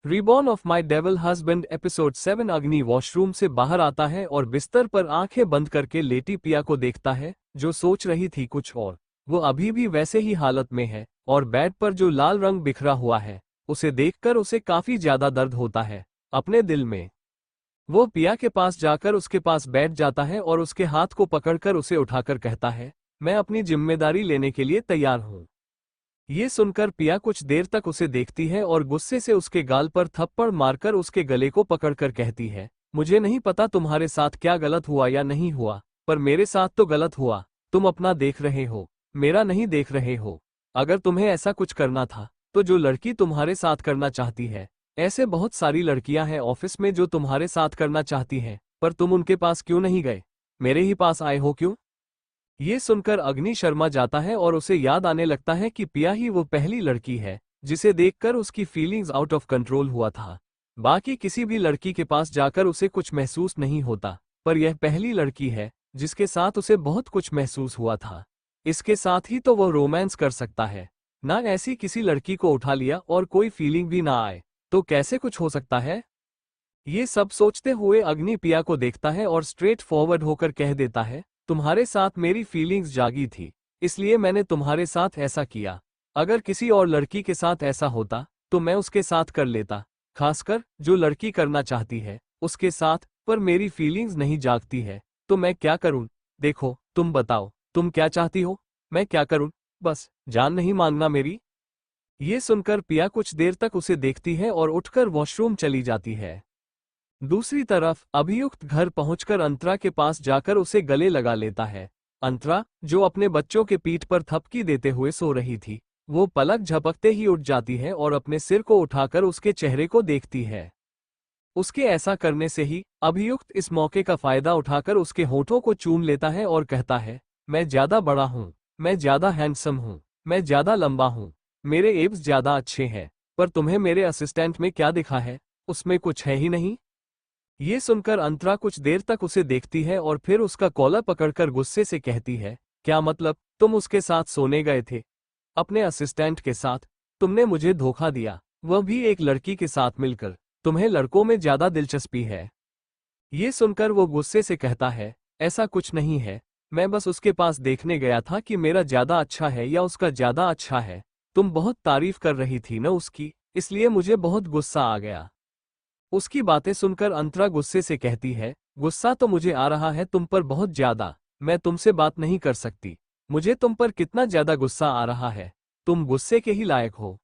Reborn of my devil husband episode 7। अग्नि washroom से बाहर आता है और बिस्तर पर आंखें बंद करके लेटी पिया को देखता है, जो सोच रही थी कुछ और। वो अभी भी वैसे ही हालत में है और बेड पर जो लाल रंग बिखरा हुआ है, उसे देखकर उसे काफी ज्यादा दर्द होता है अपने दिल में। वो पिया के पास जाकर उसके पास बैठ जाता है और उसके हाथ को पकड़कर उसे उठाकर कहता है, मैं अपनी जिम्मेदारी लेने के लिए तैयार हूँ। ये सुनकर पिया कुछ देर तक उसे देखती है और गुस्से से उसके गाल पर थप्पड़ मारकर उसके गले को पकड़कर कहती है, मुझे नहीं पता तुम्हारे साथ क्या गलत हुआ या नहीं हुआ, पर मेरे साथ तो गलत हुआ। तुम अपना देख रहे हो, मेरा नहीं देख रहे हो। अगर तुम्हें ऐसा कुछ करना था, तो जो लड़की तुम्हारे साथ करना चाहती है, ऐसे बहुत सारी लड़कियां हैं ऑफिस में जो तुम्हारे साथ करना चाहती हैं, पर तुम उनके पास क्यों नहीं गए, मेरे ही पास आए हो क्यों? ये सुनकर अग्नि शर्मा जाता है और उसे याद आने लगता है कि पिया ही वो पहली लड़की है जिसे देखकर उसकी फीलिंग्स आउट ऑफ कंट्रोल हुआ था। बाकी किसी भी लड़की के पास जाकर उसे कुछ महसूस नहीं होता, पर यह पहली लड़की है जिसके साथ उसे बहुत कुछ महसूस हुआ था। इसके साथ ही तो वो रोमांस कर सकता है ना। ऐसी किसी लड़की को उठा लिया और कोई फीलिंग भी ना आए, तो कैसे कुछ हो सकता है? ये सब सोचते हुए अग्नि पिया को देखता है और स्ट्रेट फॉरवर्ड होकर कह देता है, तुम्हारे साथ मेरी फीलिंग्स जागी थी, इसलिए मैंने तुम्हारे साथ ऐसा किया। अगर किसी और लड़की के साथ ऐसा होता तो मैं उसके साथ कर लेता, खासकर जो लड़की करना चाहती है उसके साथ, पर मेरी फीलिंग्स नहीं जागती है, तो मैं क्या करूं? देखो, तुम बताओ, तुम क्या चाहती हो? मैं क्या करूं? बस जान नहीं मांगना मेरी? ये सुनकर पिया कुछ देर तक उसे देखती है और उठकर वॉशरूम चली जाती है। दूसरी तरफ अभियुक्त घर पहुंचकर अंतरा के पास जाकर उसे गले लगा लेता है। अंतरा, जो अपने बच्चों के पीठ पर थपकी देते हुए सो रही थी, वो पलक झपकते ही उठ जाती है और अपने सिर को उठाकर उसके चेहरे को देखती है। उसके ऐसा करने से ही अभियुक्त इस मौके का फायदा उठाकर उसके होठों को चूम लेता है और कहता है, मैं ज्यादा बड़ा हूँ, मैं ज्यादा हैंडसम हूँ, मैं ज्यादा लंबा हूँ, मेरे एब्स ज्यादा अच्छे हैं, पर तुम्हें मेरे असिस्टेंट में क्या दिखा है? उसमें कुछ है ही नहीं। ये सुनकर अंतरा कुछ देर तक उसे देखती है और फिर उसका कॉलर पकड़कर गुस्से से कहती है, क्या मतलब? तुम उसके साथ सोने गए थे? अपने असिस्टेंट के साथ? तुमने मुझे धोखा दिया, वह भी एक लड़की के साथ मिलकर। तुम्हें लड़कों में ज्यादा दिलचस्पी है। ये सुनकर वो गुस्से से कहता है, ऐसा कुछ नहीं है, मैं बस उसके पास देखने गया था कि मेरा ज्यादा अच्छा है या उसका ज्यादा अच्छा है। तुम बहुत तारीफ कर रही थी न उसकी, इसलिए मुझे बहुत गुस्सा आ गया। उसकी बातें सुनकर अंतरा गुस्से से कहती है, गुस्सा तो मुझे आ रहा है तुम पर बहुत ज्यादा, मैं तुमसे बात नहीं कर सकती। मुझे तुम पर कितना ज्यादा गुस्सा आ रहा है, तुम गुस्से के ही लायक हो।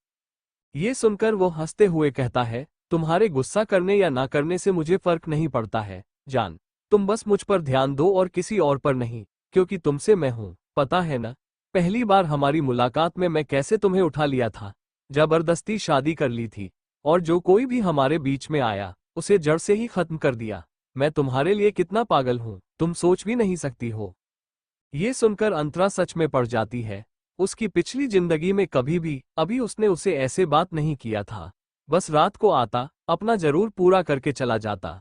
ये सुनकर वो हंसते हुए कहता है, तुम्हारे गुस्सा करने या ना करने से मुझे फर्क नहीं पड़ता है जान। तुम बस मुझ पर ध्यान दो और किसी और पर नहीं, क्योंकि तुमसे मैं हूं, पता है ना? पहली बार हमारी मुलाकात में मैं कैसे तुम्हें उठा लिया था, जबरदस्ती शादी कर ली थी, और जो कोई भी हमारे बीच में आया उसे जड़ से ही खत्म कर दिया। मैं तुम्हारे लिए कितना पागल हूं, तुम सोच भी नहीं सकती हो। ये सुनकर अंतरा सच में पड़ जाती है। उसकी पिछली जिंदगी में कभी भी अभी उसने उसे ऐसे बात नहीं किया था। बस रात को आता, अपना जरूर पूरा करके चला जाता,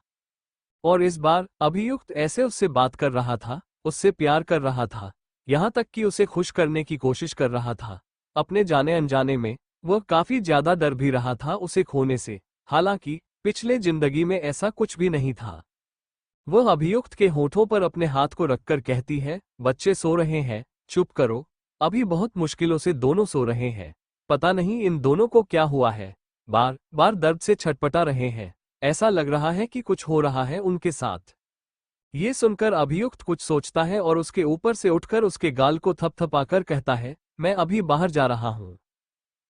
और इस बार अभियुक्त ऐसे उससे बात कर रहा था, उससे प्यार कर रहा था, यहाँ तक कि उसे खुश करने की कोशिश कर रहा था। अपने जाने अनजाने में वह काफी ज्यादा डर भी रहा था उसे खोने से। हालांकि पिछले जिंदगी में ऐसा कुछ भी नहीं था। वह अभियुक्त के होठों पर अपने हाथ को रखकर कहती है, बच्चे सो रहे हैं, चुप करो। अभी बहुत मुश्किलों से दोनों सो रहे हैं। पता नहीं इन दोनों को क्या हुआ है, बार बार दर्द से छटपटा रहे हैं। ऐसा लग रहा है कि कुछ हो रहा है उनके साथ। ये सुनकर अभियुक्त कुछ सोचता है और उसके ऊपर से उठकर उसके गाल को थपथपाकर कहता है, मैं अभी बाहर जा रहा हूँ।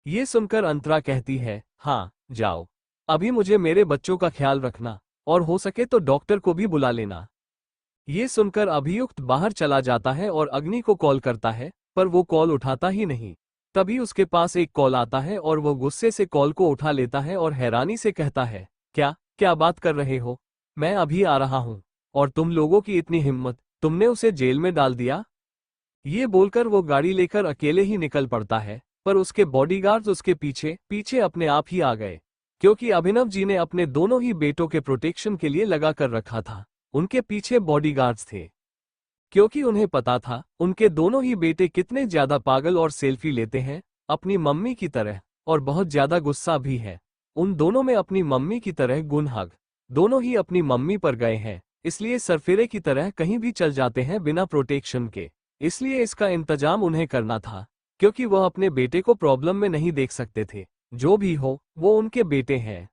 ये सुनकर अंतरा कहती है, हाँ जाओ, अभी मुझे मेरे बच्चों का ख्याल रखना, और हो सके तो डॉक्टर को भी बुला लेना। ये सुनकर अभियुक्त बाहर चला जाता है और अग्नि को कॉल करता है, पर वो कॉल उठाता ही नहीं। तभी उसके पास एक कॉल आता है और वो गुस्से से कॉल को उठा लेता है और हैरानी से कहता है, क्या क्या बात कर रहे हो? मैं अभी आ रहा हूँ। और तुम लोगों की इतनी हिम्मत, तुमने उसे जेल में डाल दिया? ये बोलकर वो गाड़ी लेकर अकेले ही निकल पड़ता है, पर उसके बॉडीगार्ड्स उसके पीछे पीछे अपने आप ही आ गए, क्योंकि अभिनव जी ने अपने दोनों ही बेटों के प्रोटेक्शन के लिए लगा कर रखा था। उनके पीछे बॉडीगार्ड्स थे, क्योंकि उन्हें पता था उनके दोनों ही बेटे कितने ज्यादा पागल और सेल्फी लेते हैं अपनी मम्मी की तरह, और बहुत ज्यादा गुस्सा भी है। उन दोनों में अपनी मम्मी की तरह गुण हक। दोनों ही अपनी मम्मी पर गए हैं, इसलिए सरफेरे की तरह कहीं भी चल जाते हैं बिना प्रोटेक्शन के। इसलिए इसका इंतजाम उन्हें करना था, क्योंकि वह अपने बेटे को प्रॉब्लम में नहीं देख सकते थे। जो भी हो, वो उनके बेटे हैं।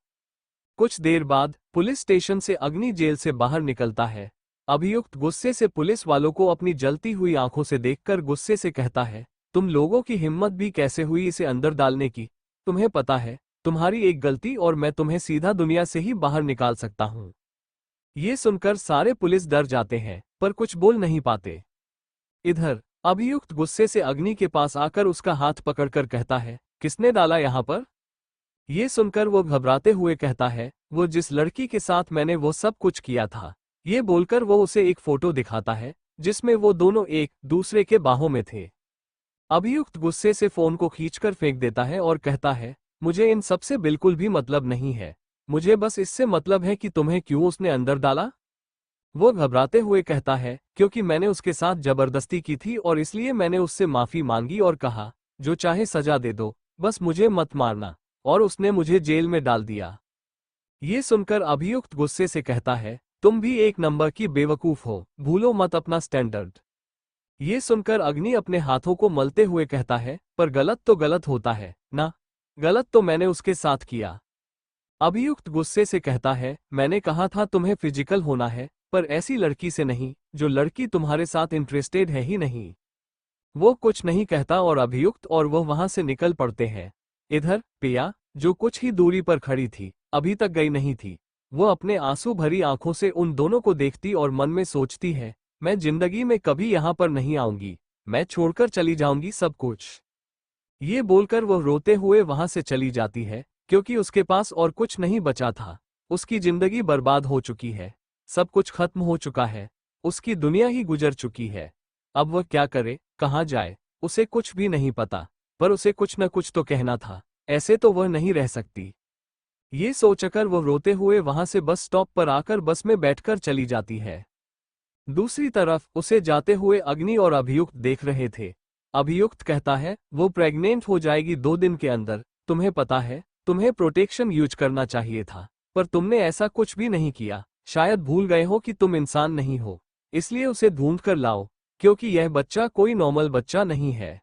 कुछ देर बाद पुलिस स्टेशन से अग्नि जेल से बाहर निकलता है। अभियुक्त गुस्से से पुलिस वालों को अपनी जलती हुई आंखों से देखकर गुस्से से कहता है, तुम लोगों की हिम्मत भी कैसे हुई इसे अंदर डालने की? तुम्हें पता है, तुम्हारी एक गलती और मैं तुम्हें सीधा दुनिया से ही बाहर निकाल सकता हूं। ये सुनकर सारे पुलिस डर जाते हैं, पर कुछ बोल नहीं पाते। इधर अभियुक्त गुस्से से अग्नि के पास आकर उसका हाथ पकड़कर कहता है, किसने डाला यहां पर? ये सुनकर वो घबराते हुए कहता है, वो जिस लड़की के साथ मैंने वो सब कुछ किया था। ये बोलकर वो उसे एक फोटो दिखाता है, जिसमें वो दोनों एक दूसरे के बाहों में थे। अभियुक्त गुस्से से फोन को खींचकर फेंक देता है और कहता है, मुझे इन सब से बिल्कुल भी मतलब नहीं है। मुझे बस इससे मतलब है कि तुम्हें क्यों उसने अंदर डाला। वो घबराते हुए कहता है, क्योंकि मैंने उसके साथ जबरदस्ती की थी और इसलिए मैंने उससे माफी मांगी और कहा, जो चाहे सजा दे दो, बस मुझे मत मारना। और उसने मुझे जेल में डाल दिया। ये सुनकर अभियुक्त गुस्से से कहता है, तुम भी एक नंबर की बेवकूफ हो, भूलो मत अपना स्टैंडर्ड। ये सुनकर अग्नि अपने हाथों को मलते हुए कहता है, पर गलत तो गलत होता है ना? गलत तो मैंने उसके साथ किया। अभियुक्त गुस्से से कहता है, मैंने कहा था तुम्हें फिजिकल होना है, पर ऐसी लड़की से नहीं, जो लड़की तुम्हारे साथ इंटरेस्टेड है ही नहीं। वो कुछ नहीं कहता और अभियुक्त और वो वहां से निकल पड़ते हैं। इधर पिया, जो कुछ ही दूरी पर खड़ी थी, अभी तक गई नहीं थी। वो अपने आंसू भरी आंखों से उन दोनों को देखती और मन में सोचती है, मैं जिंदगी में कभी यहाँ पर नहीं आऊंगी, मैं छोड़कर चली जाऊंगी सब कुछ। ये बोलकर वो रोते हुए वहां से चली जाती है, क्योंकि उसके पास और कुछ नहीं बचा था। उसकी जिंदगी बर्बाद हो चुकी है, सब कुछ खत्म हो चुका है, उसकी दुनिया ही गुजर चुकी है। अब वह क्या करे, कहाँ जाए, उसे कुछ भी नहीं पता। पर उसे कुछ न कुछ तो कहना था, ऐसे तो वह नहीं रह सकती। ये सोचकर वो रोते हुए वहां से बस स्टॉप पर आकर बस में बैठकर चली जाती है। दूसरी तरफ उसे जाते हुए अग्नि और अभियुक्त देख रहे थे। अभियुक्त कहता है, वो प्रेग्नेंट हो जाएगी 2 दिन के अंदर। तुम्हें पता है, तुम्हें प्रोटेक्शन यूज करना चाहिए था, पर तुमने ऐसा कुछ भी नहीं किया। शायद भूल गए हो कि तुम इंसान नहीं हो, इसलिए उसे ढूंढ कर लाओ, क्योंकि यह बच्चा कोई नॉर्मल बच्चा नहीं है।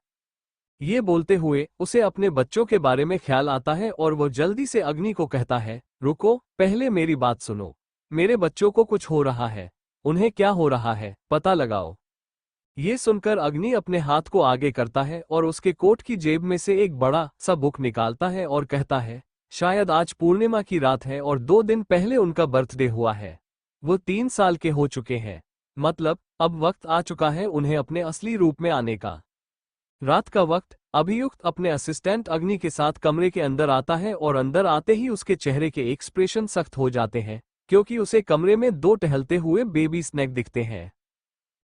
ये बोलते हुए उसे अपने बच्चों के बारे में ख्याल आता है और वो जल्दी से अग्नि को कहता है, रुको, पहले मेरी बात सुनो। मेरे बच्चों को कुछ हो रहा है, उन्हें क्या हो रहा है, पता लगाओ। ये सुनकर अग्नि अपने हाथ को आगे करता है और उसके कोट की जेब में से एक बड़ा सा बुक निकालता है और कहता है, शायद आज पूर्णिमा की रात है और 2 दिन पहले उनका बर्थडे हुआ है। वो 3 साल के हो चुके हैं, मतलब अब वक्त आ चुका है उन्हें अपने असली रूप में आने का। रात का वक्त अभियुक्त अपने असिस्टेंट अग्नि के साथ कमरे के अंदर आता है और अंदर आते ही उसके चेहरे के एक्सप्रेशन सख्त हो जाते हैं, क्योंकि उसे कमरे में 2 टहलते हुए बेबी स्नैक दिखते हैं।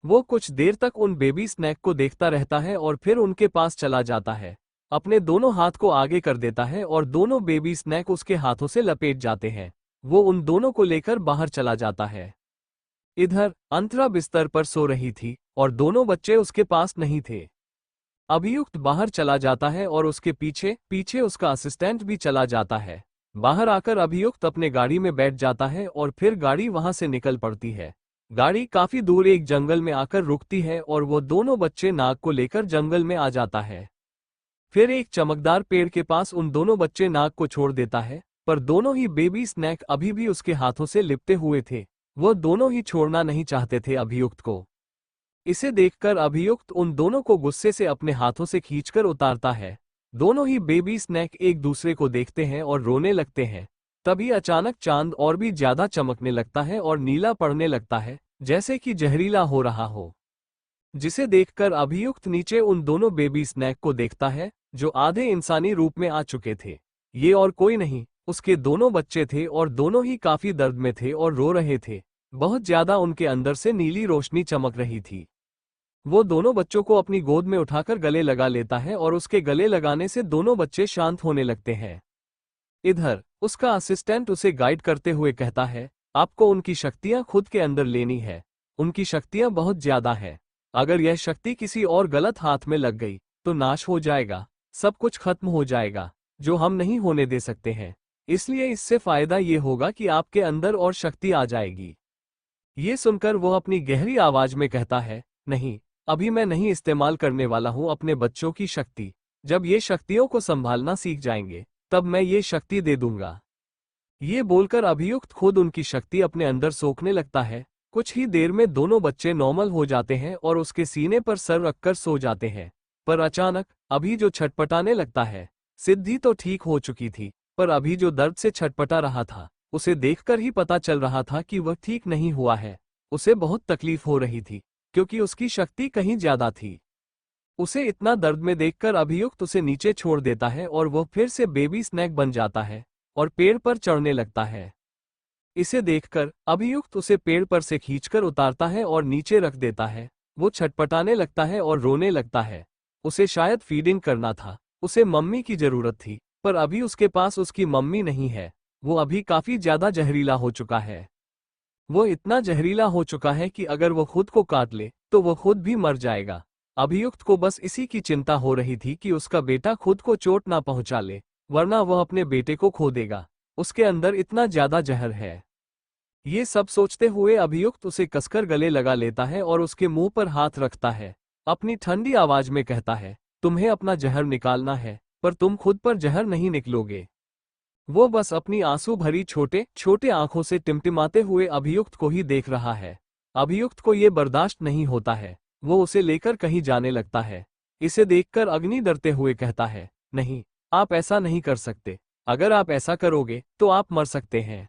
वो कुछ देर तक उन बेबी स्नैक को देखता रहता है और फिर उनके पास चला जाता है, अपने दोनों हाथ को आगे कर देता है और दोनों बेबी स्नैक उसके हाथों से लपेट जाते हैं। वो उन दोनों को लेकर बाहर चला जाता है। इधर अंतरा बिस्तर पर सो रही थी और दोनों बच्चे उसके पास नहीं थे। अभियुक्त बाहर चला जाता है और उसके पीछे पीछे उसका असिस्टेंट भी चला जाता है। बाहर आकर अभियुक्त अपने गाड़ी में बैठ जाता है और फिर गाड़ी वहां से निकल पड़ती है। गाड़ी काफी दूर एक जंगल में आकर रुकती है और वो दोनों बच्चे नाग को लेकर जंगल में आ जाता है। फिर एक चमकदार पेड़ के पास उन दोनों बच्चे नाग को छोड़ देता है, पर दोनों ही बेबी स्नैक अभी भी उसके हाथों से लिपटे हुए थे। वो दोनों ही छोड़ना नहीं चाहते थे अभियुक्त को। इसे देखकर अभियुक्त उन दोनों को गुस्से से अपने हाथों से खींचकर उतारता है। दोनों ही बेबी स्नैक एक दूसरे को देखते हैं और रोने लगते हैं। तभी अचानक चांद और भी ज्यादा चमकने लगता है और नीला पड़ने लगता है, जैसे कि जहरीला हो रहा हो। जिसे देखकर अभियुक्त नीचे उन दोनों बेबी स्नैक को देखता है, जो आधे इंसानी रूप में आ चुके थे। ये और कोई नहीं, उसके दोनों बच्चे थे और दोनों ही काफी दर्द में थे और रो रहे थे। बहुत ज्यादा उनके अंदर से नीली रोशनी चमक रही थी। वो दोनों बच्चों को अपनी गोद में उठाकर गले लगा लेता है और उसके गले लगाने से दोनों बच्चे शांत होने लगते हैं। इधर उसका असिस्टेंट उसे गाइड करते हुए कहता है, आपको उनकी शक्तियां खुद के अंदर लेनी है। उनकी शक्तियां बहुत ज्यादा है। अगर यह शक्ति किसी और गलत हाथ में लग गई तो नाश हो जाएगा, सब कुछ खत्म हो जाएगा, जो हम नहीं होने दे सकते हैं। इसलिए इससे फायदा ये होगा कि आपके अंदर और शक्ति आ जाएगी। ये सुनकर वो अपनी गहरी आवाज में कहता है, नहीं, अभी मैं नहीं इस्तेमाल करने वाला हूं अपने बच्चों की शक्ति। जब ये शक्तियों को संभालना सीख जाएंगे, तब मैं ये शक्ति दे दूंगा। ये बोलकर अभियुक्त खुद उनकी शक्ति अपने अंदर सोखने लगता है। कुछ ही देर में दोनों बच्चे नॉर्मल हो जाते हैं और उसके सीने पर सर रखकर सो जाते हैं। पर अचानक अभी जो छटपटाने लगता है, सिद्धि तो ठीक हो चुकी थी, पर अभी जो दर्द से छटपटा रहा था, उसे देखकर ही पता चल रहा था कि वह ठीक नहीं हुआ है। उसे बहुत तकलीफ हो रही थी, क्योंकि उसकी शक्ति कहीं ज्यादा थी। उसे इतना दर्द में देखकर अभियुक्त उसे नीचे छोड़ देता है और वह फिर से बेबी स्नैक बन जाता है और पेड़ पर चढ़ने लगता है। इसे देखकर अभियुक्त उसे पेड़ पर से खींचकर उतारता है और नीचे रख देता है। वो छटपटाने लगता है और रोने लगता है। उसे शायद फीडिंग करना था, उसे मम्मी की जरूरत थी, पर अभी उसके पास उसकी मम्मी नहीं है। वो अभी काफी ज्यादा जहरीला हो चुका है। वो इतना जहरीला हो चुका है कि अगर वो खुद को काट ले तो वो खुद भी मर जाएगा। अभियुक्त को बस इसी की चिंता हो रही थी कि उसका बेटा खुद को चोट ना पहुंचा ले, वरना वह अपने बेटे को खो देगा। उसके अंदर इतना ज्यादा जहर है। ये सब सोचते हुए अभियुक्त उसे कसकर गले लगा लेता है और उसके मुंह पर हाथ रखता है। अपनी ठंडी आवाज में कहता है, तुम्हें अपना जहर निकालना है, पर तुम खुद पर जहर नहीं निकलोगे। वो बस अपनी आंसू भरी छोटे छोटे आंखों से टिमटिमाते हुए अभियुक्त को ही देख रहा है। अभियुक्त को ये बर्दाश्त नहीं होता है। वो उसे लेकर कहीं जाने लगता है। इसे देखकर अग्नि डरते हुए कहता है, नहीं, आप ऐसा नहीं कर सकते। अगर आप ऐसा करोगे तो आप मर सकते हैं।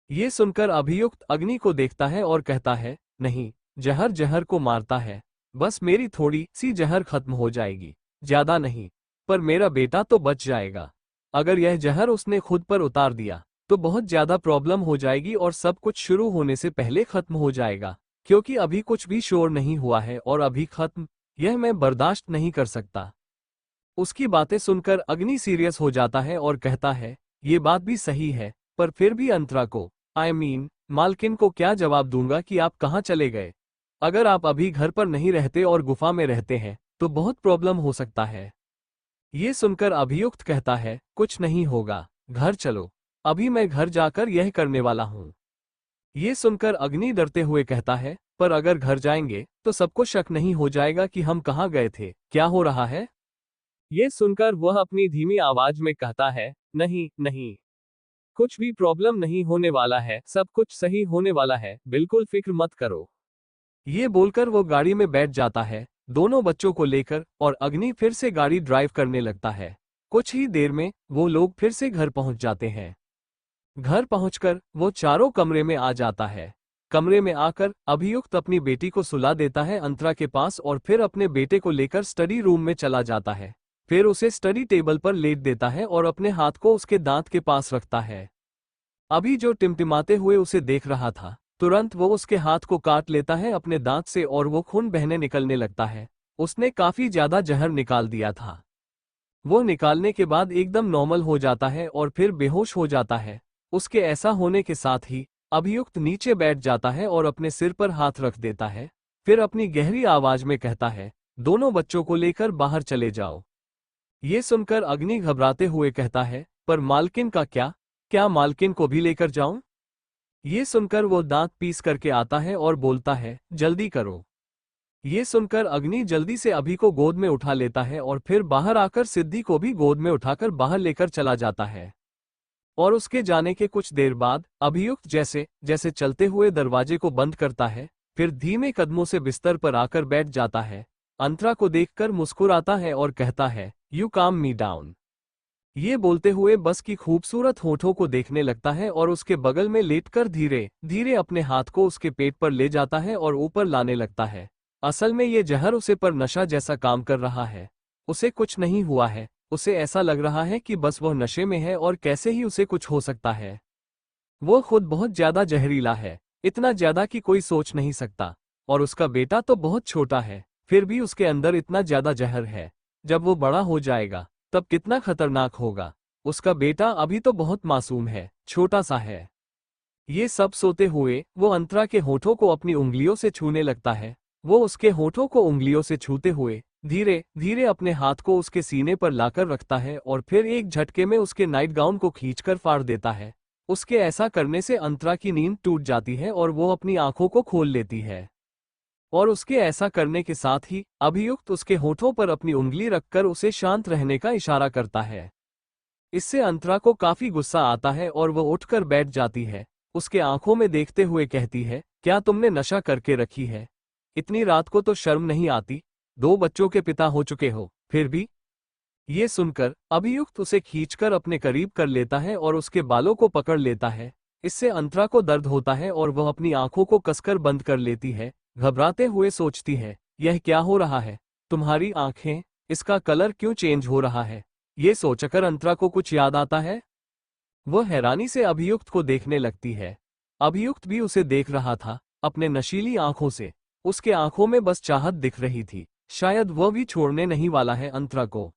ये सुनकर अभियुक्त अग्नि को देखता है और कहता है, नहीं, जहर जहर को मारता है। बस मेरी थोड़ी सी जहर खत्म हो जाएगी, ज्यादा नहीं, पर मेरा बेटा तो बच जाएगा। अगर यह जहर उसने खुद पर उतार दिया तो बहुत ज्यादा प्रॉब्लम हो जाएगी और सब कुछ शुरू होने से पहले खत्म हो जाएगा, क्योंकि अभी कुछ भी शोर नहीं हुआ है और अभी खत्म, यह मैं बर्दाश्त नहीं कर सकता। उसकी बातें सुनकर अग्नि सीरियस हो जाता है और कहता है, ये बात भी सही है, पर फिर भी अंतरा को, मालकिन को क्या जवाब दूंगा कि आप कहाँ चले गए? अगर आप अभी घर पर नहीं रहते और गुफा में रहते हैं तो बहुत प्रॉब्लम हो सकता है। ये सुनकर अभियुक्त कहता है, कुछ नहीं होगा, घर चलो, अभी मैं घर जाकर यह करने वाला हूँ। ये सुनकर अग्नि डरते हुए कहता है, पर अगर घर जाएंगे तो सबको शक नहीं हो जाएगा कि हम कहाँ गए थे, क्या हो रहा है? ये सुनकर वह अपनी धीमी आवाज में कहता है, नहीं नहीं, कुछ भी प्रॉब्लम नहीं होने वाला है, सब कुछ सही होने वाला है, बिल्कुल फिक्र मत करो। ये बोलकर वो गाड़ी में बैठ जाता है, दोनों बच्चों को लेकर, और अग्नि फिर से गाड़ी ड्राइव करने लगता है। कुछ ही देर में वो लोग फिर से घर पहुंच जाते हैं। घर पहुंचकर वो चारों कमरे में आ जाता है। कमरे में आकर अभियुक्त अपनी बेटी को सुला देता है अंतरा के पास और फिर अपने बेटे को लेकर स्टडी रूम में चला जाता है। फिर उसे स्टडी टेबल पर लेट देता है और अपने हाथ को उसके दांत के पास रखता है। अभी जो टिमटिमाते हुए उसे देख रहा था, तुरंत वो उसके हाथ को काट लेता है अपने दांत से और वो खून बहने निकलने लगता है। उसने काफी ज्यादा जहर निकाल दिया था। वो निकालने के बाद एकदम नॉर्मल हो जाता है और फिर बेहोश हो जाता है। उसके ऐसा होने के साथ ही अभियुक्त नीचे बैठ जाता है और अपने सिर पर हाथ रख देता है। फिर अपनी गहरी आवाज में कहता है, दोनों बच्चों को लेकर बाहर चले जाओ। ये सुनकर अग्नि घबराते हुए कहता है, पर मालकिन का क्या मालकिन को भी लेकर जाऊं? ये सुनकर वो दांत पीस करके आता है और बोलता है, जल्दी करो। ये सुनकर अग्नि जल्दी से अभी को गोद में उठा लेता है और फिर बाहर आकर सिद्धि को भी गोद में उठाकर बाहर लेकर चला जाता है। और उसके जाने के कुछ देर बाद अभियुक्त जैसे जैसे चलते हुए दरवाजे को बंद करता है, फिर धीमे कदमों से बिस्तर पर आकर बैठ जाता है। अंतरा को देखकर मुस्कुराता है और कहता है, यू काम मी डाउन। ये बोलते हुए बस की खूबसूरत होठों को देखने लगता है और उसके बगल में लेटकर धीरे धीरे अपने हाथ को उसके पेट पर ले जाता है और ऊपर लाने लगता है। असल में ये जहर उसे पर नशा जैसा काम कर रहा है। उसे कुछ नहीं हुआ है, उसे ऐसा लग रहा है कि बस वह नशे में है और कैसे ही उसे कुछ हो सकता है। वो खुद बहुत ज्यादा जहरीला है, इतना ज्यादा कि कोई सोच नहीं सकता। और उसका बेटा तो बहुत छोटा है, फिर भी उसके अंदर इतना ज्यादा जहर है। जब वो बड़ा हो जाएगा तब कितना खतरनाक होगा। उसका बेटा अभी तो बहुत मासूम है, छोटा सा है। ये सब सोते हुए वो अंतरा के होठों को अपनी उंगलियों से छूने लगता है। वो उसके होठों को उंगलियों से छूते हुए धीरे धीरे अपने हाथ को उसके सीने पर लाकर रखता है और फिर एक झटके में उसके नाइट गाउन को खींचकर फाड़ देता है। उसके ऐसा करने से अंतरा की नींद टूट जाती है और वो अपनी आंखों को खोल लेती है। और उसके ऐसा करने के साथ ही अभियुक्त उसके होठों पर अपनी उंगली रखकर उसे शांत रहने का इशारा करता है। इससे अंतरा को काफी गुस्सा आता है और वह उठकर बैठ जाती है। उसके आंखों में देखते हुए कहती है, क्या तुमने नशा करके रखी है? इतनी रात को तो शर्म नहीं आती? 2 बच्चों के पिता हो चुके हो, फिर भी? ये सुनकर अभियुक्त उसे खींचकर अपने करीब कर लेता है और उसके बालों को पकड़ लेता है। इससे अंतरा को दर्द होता है और वह अपनी आंखों को कसकर बंद कर लेती है। घबराते हुए सोचती है, यह क्या हो रहा है? तुम्हारी आंखें, इसका कलर क्यों चेंज हो रहा है? ये सोचकर अंतरा को कुछ याद आता है। वह हैरानी से अभियुक्त को देखने लगती है। अभियुक्त भी उसे देख रहा था, अपने नशीली आंखों से। उसके आंखों में बस चाहत दिख रही थी। शायद वह भी छोड़ने नहीं वाला है अंतरा को।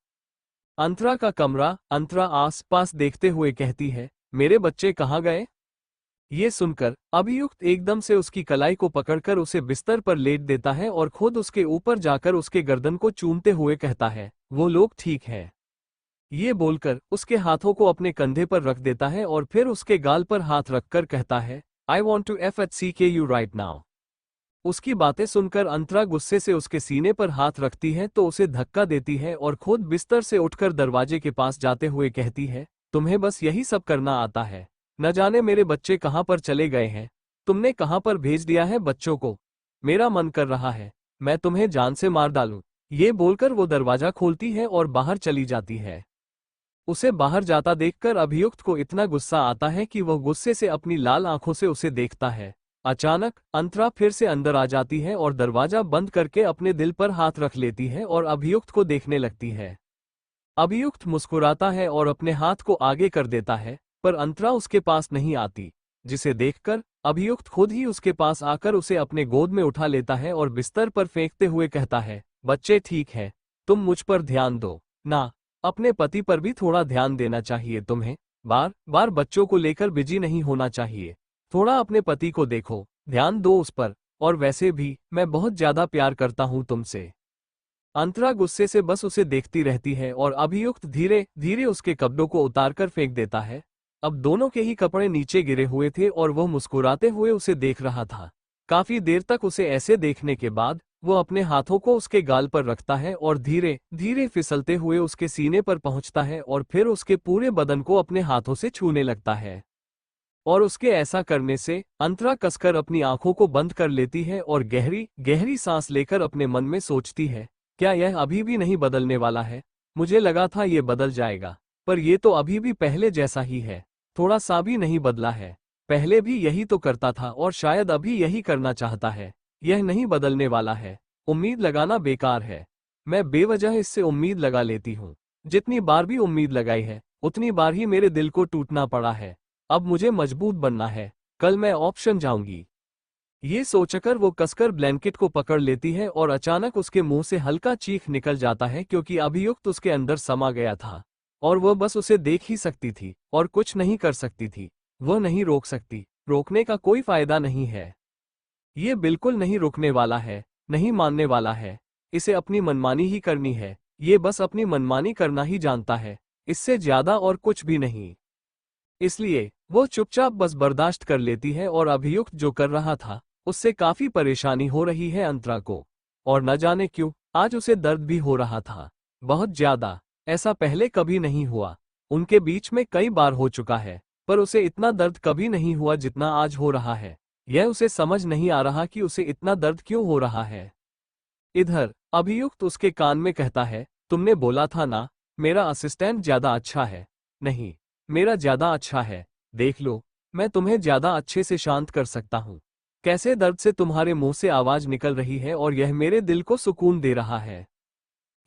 अंतरा का कमरा। अंतरा आस पास देखते हुए कहती है, मेरे बच्चे कहाँ गए? ये सुनकर अभियुक्त एकदम से उसकी कलाई को पकड़कर उसे बिस्तर पर लेट देता है और खुद उसके ऊपर जाकर उसके गर्दन को चूमते हुए कहता है, वो लोग ठीक है। ये बोलकर उसके हाथों को अपने कंधे पर रख देता है और फिर उसके गाल पर हाथ रखकर कहता है, I want to FHCK you right now. उसकी बातें सुनकर अंतरा गुस्से से उसके सीने पर हाथ रखती है तो उसे धक्का देती है और खुद बिस्तर से उठकर दरवाजे के पास जाते हुए कहती है, तुम्हें बस यही सब करना आता है। न जाने मेरे बच्चे कहाँ पर चले गए हैं। तुमने कहाँ पर भेज दिया है बच्चों को? मेरा मन कर रहा है मैं तुम्हें जान से मार डालूं। ये बोलकर वो दरवाजा खोलती है और बाहर चली जाती है। उसे बाहर जाता देखकर अभियुक्त को इतना गुस्सा आता है कि वह गुस्से से अपनी लाल आंखों से उसे देखता है। अचानक अंतरा फिर से अंदर आ जाती है और दरवाजा बंद करके अपने दिल पर हाथ रख लेती है और अभियुक्त को देखने लगती है। अभियुक्त मुस्कुराता है और अपने हाथ को आगे कर देता है, पर अंतरा उसके पास नहीं आती, जिसे देखकर अभियुक्त खुद ही उसके पास आकर उसे अपने गोद में उठा लेता है और बिस्तर पर फेंकते हुए कहता है, बच्चे ठीक है, तुम मुझ पर ध्यान दो ना। अपने पति पर भी थोड़ा ध्यान देना चाहिए तुम्हें। बार बार बच्चों को लेकर बिजी नहीं होना चाहिए। थोड़ा अपने पति को देखो, ध्यान दो उस पर। और वैसे भी मैं बहुत ज्यादा प्यार करता हूं तुमसे। अंतरा गुस्से से बस उसे देखती रहती है और अभियुक्त धीरे धीरे उसके कपड़ों को उतारकर फेंक देता है। अब दोनों के ही कपड़े नीचे गिरे हुए थे और वह मुस्कुराते हुए उसे देख रहा था। काफी देर तक उसे ऐसे देखने के बाद वो अपने हाथों को उसके गाल पर रखता है और धीरे धीरे फिसलते हुए उसके सीने पर पहुंचता है और फिर उसके पूरे बदन को अपने हाथों से छूने लगता है। और उसके ऐसा करने से अंतरा कसकर अपनी आंखों को बंद कर लेती है और गहरी गहरी सांस लेकर अपने मन में सोचती है, क्या यह अभी भी नहीं बदलने वाला है? मुझे लगा था ये बदल जाएगा, पर ये तो अभी भी पहले जैसा ही है, थोड़ा सा भी नहीं बदला है। पहले भी यही तो करता था और शायद अभी यही करना चाहता है। यह नहीं बदलने वाला है। उम्मीद लगाना बेकार है। मैं बेवजह इससे उम्मीद लगा लेती हूँ। जितनी बार भी उम्मीद लगाई है उतनी बार ही मेरे दिल को टूटना पड़ा है। अब मुझे मजबूत बनना है। कल मैं ऑप्शन जाऊंगी। ये सोचकर वो कसकर ब्लैंकेट को पकड़ लेती है और अचानक उसके मुंह से हल्का चीख निकल जाता है क्योंकि अभियुक्त उसके अंदर समा गया था और वह बस उसे देख ही सकती थी और कुछ नहीं कर सकती थी। वह नहीं रोक सकती। रोकने का कोई फायदा नहीं है। ये बिल्कुल नहीं रुकने वाला है, नहीं मानने वाला है। इसे अपनी मनमानी ही करनी है। ये बस अपनी मनमानी करना ही जानता है, इससे ज्यादा और कुछ भी नहीं। इसलिए वो चुपचाप बस बर्दाश्त कर लेती है और अभियुक्त जो कर रहा था उससे काफी परेशानी हो रही है अंतरा को। और न जाने क्यों आज उसे दर्द भी हो रहा था, बहुत ज्यादा। ऐसा पहले कभी नहीं हुआ। उनके बीच में कई बार हो चुका है, पर उसे इतना दर्द कभी नहीं हुआ जितना आज हो रहा है। यह उसे समझ नहीं आ रहा कि उसे इतना दर्द क्यों हो रहा है। इधर अभियुक्त उसके कान में कहता है, तुमने बोला था ना मेरा असिस्टेंट ज्यादा अच्छा है। नहीं, मेरा ज्यादा अच्छा है। देख लो, मैं तुम्हें ज्यादा अच्छे से शांत कर सकता हूँ। कैसे दर्द से तुम्हारे मुंह से आवाज निकल रही है और यह मेरे दिल को सुकून दे रहा है।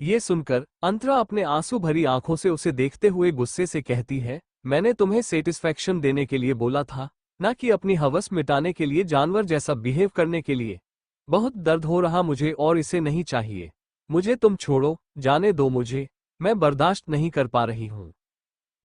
ये सुनकर अंतरा अपने आंसू भरी आंखों से उसे देखते हुए गुस्से से कहती है, मैंने तुम्हें सेटिस्फैक्शन देने के लिए बोला था, ना कि अपनी हवस मिटाने के लिए, जानवर जैसा बिहेव करने के लिए। बहुत दर्द हो रहा मुझे और इसे नहीं चाहिए। मुझे तुम छोड़ो, जाने दो मुझे। मैं बर्दाश्त नहीं कर पा रही हूँ।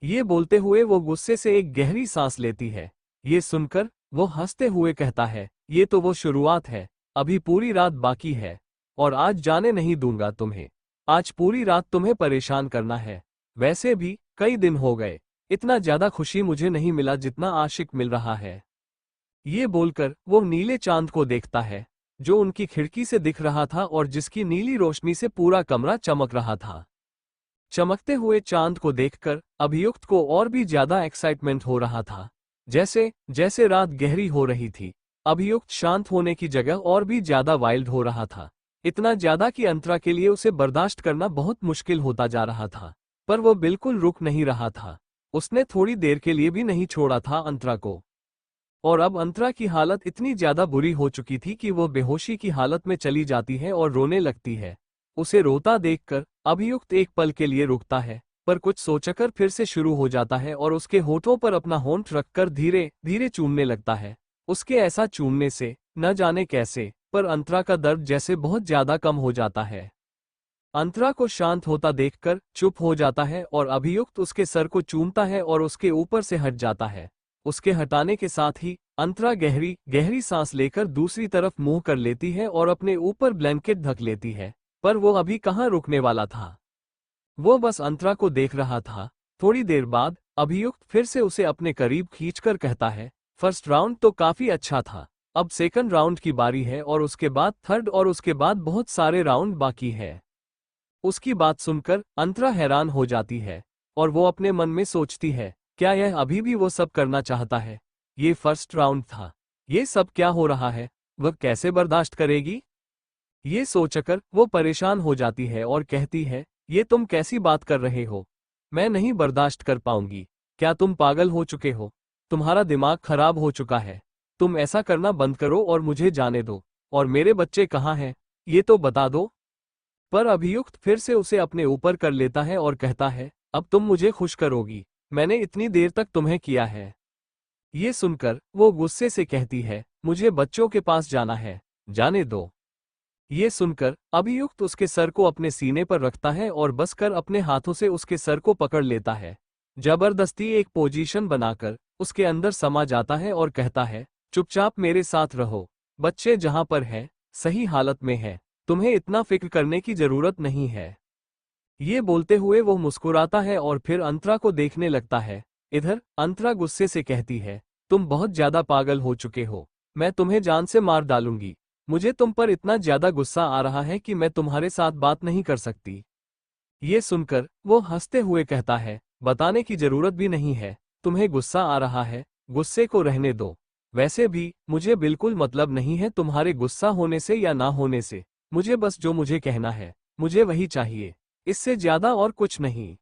ये बोलते हुए वो गुस्से से एक गहरी सांस लेती है। ये सुनकर वो हंसते हुए कहता है, ये तो वो शुरुआत है, अभी पूरी रात बाकी है और आज जाने नहीं दूंगा तुम्हें। आज पूरी रात तुम्हें परेशान करना है। वैसे भी कई दिन हो गए, इतना ज्यादा खुशी मुझे नहीं मिला जितना आशिक मिल रहा है। ये बोलकर वो नीले चांद को देखता है, जो उनकी खिड़की से दिख रहा था और जिसकी नीली रोशनी से पूरा कमरा चमक रहा था। चमकते हुए चांद को देखकर अभियुक्त को और भी ज्यादा एक्साइटमेंट हो रहा था। जैसे जैसे रात गहरी हो रही थी, अभियुक्त शांत होने की जगह और भी ज्यादा वाइल्ड हो रहा था। इतना ज्यादा कि अंतरा के लिए उसे बर्दाश्त करना बहुत मुश्किल होता जा रहा था। पर वो बिल्कुल रुक नहीं रहा था। उसने थोड़ी देर के लिए भी नहीं छोड़ा था अंतरा को। और अब अंतरा की हालत इतनी ज्यादा बुरी हो चुकी थी कि वो बेहोशी की हालत में चली जाती है और रोने लगती है। उसे रोता देखकर अभियुक्त एक पल के लिए रुकता है, पर कुछ सोचकर फिर से शुरू हो जाता है और उसके होठों पर अपना होंठ रखकर धीरे धीरे चूमने लगता है। उसके ऐसा चूमने से न जाने कैसे पर अंतरा का दर्द जैसे बहुत ज्यादा कम हो जाता है। अंतरा को शांत होता देखकर चुप हो जाता है और अभियुक्त उसके सर को चूमता है और उसके ऊपर से हट जाता है। उसके हटाने के साथ ही अंतरा गहरी गहरी सांस लेकर दूसरी तरफ मुंह कर लेती है और अपने ऊपर ब्लैंकेट ढक लेती है। पर वो अभी कहाँ रुकने वाला था। वो बस अंतरा को देख रहा था। थोड़ी देर बाद अभियुक्त फिर से उसे अपने करीब खींचकर कहता है, फर्स्ट राउंड तो काफी अच्छा था, अब सेकंड राउंड की बारी है और उसके बाद थर्ड और उसके बाद बहुत सारे राउंड बाकी है। उसकी बात सुनकर अंतरा हैरान हो जाती है और वो अपने मन में सोचती है, क्या यह अभी भी वो सब करना चाहता है? ये फर्स्ट राउंड था, ये सब क्या हो रहा है? वह कैसे बर्दाश्त करेगी? ये सोचकर वो परेशान हो जाती है और कहती है, ये तुम कैसी बात कर रहे हो? मैं नहीं बर्दाश्त कर पाऊंगी। क्या तुम पागल हो चुके हो? तुम्हारा दिमाग खराब हो चुका है। तुम ऐसा करना बंद करो और मुझे जाने दो। और मेरे बच्चे कहाँ हैं, ये तो बता दो। पर अभियुक्त फिर से उसे अपने ऊपर कर लेता है और कहता है, अब तुम मुझे खुश करोगी, मैंने इतनी देर तक तुम्हें किया है। ये सुनकर वो गुस्से से कहती है, मुझे बच्चों के पास जाना है, जाने दो। ये सुनकर अभियुक्त उसके सर को अपने सीने पर रखता है और बस कर अपने हाथों से उसके सर को पकड़ लेता है। जबरदस्ती एक पोजीशन बनाकर उसके अंदर समा जाता है और कहता है, चुपचाप मेरे साथ रहो। बच्चे जहां पर हैं, सही हालत में हैं, तुम्हें इतना फिक्र करने की जरूरत नहीं है। ये बोलते हुए वो मुस्कुराता है और फिर अंतरा को देखने लगता है। इधर अंतरा गुस्से से कहती है, तुम बहुत ज्यादा पागल हो चुके हो, मैं तुम्हें जान से मार डालूंगी। मुझे तुम पर इतना ज्यादा गुस्सा आ रहा है कि मैं तुम्हारे साथ बात नहीं कर सकती। ये सुनकर वो हंसते हुए कहता है, बताने की जरूरत भी नहीं है, तुम्हें गुस्सा आ रहा है, गुस्से को रहने दो। वैसे भी मुझे बिल्कुल मतलब नहीं है तुम्हारे गुस्सा होने से या ना होने से। मुझे बस जो मुझे कहना है, मुझे वही चाहिए, इससे ज्यादा और कुछ नहीं।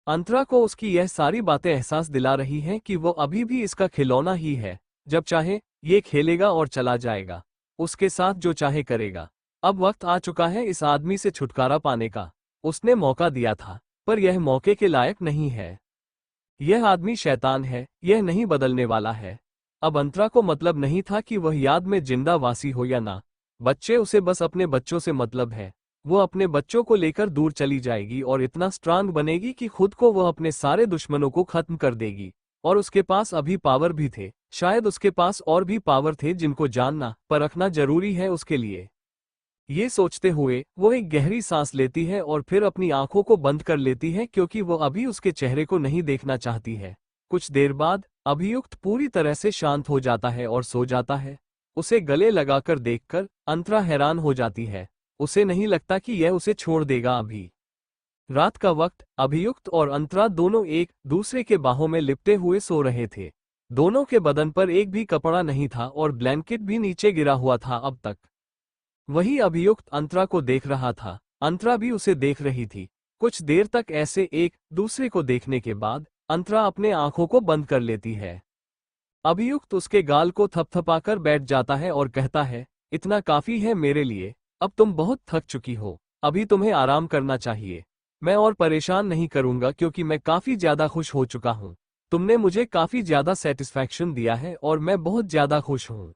अंतरा को उसकी यह सारी बातें एहसास दिला रही हैं कि वो अभी भी इसका खिलौना ही है। जब चाहे ये खेलेगा और चला जाएगा, उसके साथ जो चाहे करेगा। अब वक्त आ चुका है इस आदमी से छुटकारा पाने का। उसने मौका दिया था, पर यह मौके के लायक नहीं है। यह आदमी शैतान है, यह नहीं बदलने वाला है। अब अंतरा को मतलब नहीं था कि वह याद में जिंदा वासी हो या ना। बच्चे उसे बस अपने बच्चों से मतलब है। वो अपने बच्चों को लेकर दूर चली जाएगी और इतना स्ट्रांग बनेगी कि खुद को वह अपने सारे दुश्मनों को खत्म कर देगी। और उसके पास अभी पावर भी थे, शायद उसके पास और भी पावर थे जिनको जानना परखना जरूरी है उसके लिए। ये सोचते हुए वो एक गहरी सांस लेती है और फिर अपनी आंखों को बंद कर लेती है क्योंकि वो अभी उसके चेहरे को नहीं देखना चाहती है। कुछ देर बाद अभियुक्त पूरी तरह से शांत हो जाता है और सो जाता है। उसे गले लगाकर देखकर अंतरा हैरान हो जाती है। उसे नहीं लगता कि यह उसे छोड़ देगा अभी। रात का वक्त अभियुक्त और अंतरा दोनों एक दूसरे के बाहों में लिपटे हुए सो रहे थे। दोनों के बदन पर एक भी कपड़ा नहीं था और ब्लैंकेट भी नीचे गिरा हुआ था अब तक। वही अभियुक्त अंतरा को देख रहा था, अंतरा भी उसे देख रही थी। कुछ देर तक ऐसे एक दूसरे को देखने के बाद अंतरा अपने आंखों को बंद कर लेती है। अभियुक्त उसके गाल को थपथपाकर बैठ जाता है और कहता है, इतना काफी है मेरे लिए, अब तुम बहुत थक चुकी हो, अभी तुम्हें आराम करना चाहिए। मैं और परेशान नहीं करूंगा क्योंकि मैं काफी ज्यादा खुश हो चुका हूं। तुमने मुझे काफी ज्यादा सेटिस्फैक्शन दिया है और मैं बहुत ज्यादा खुश हूं।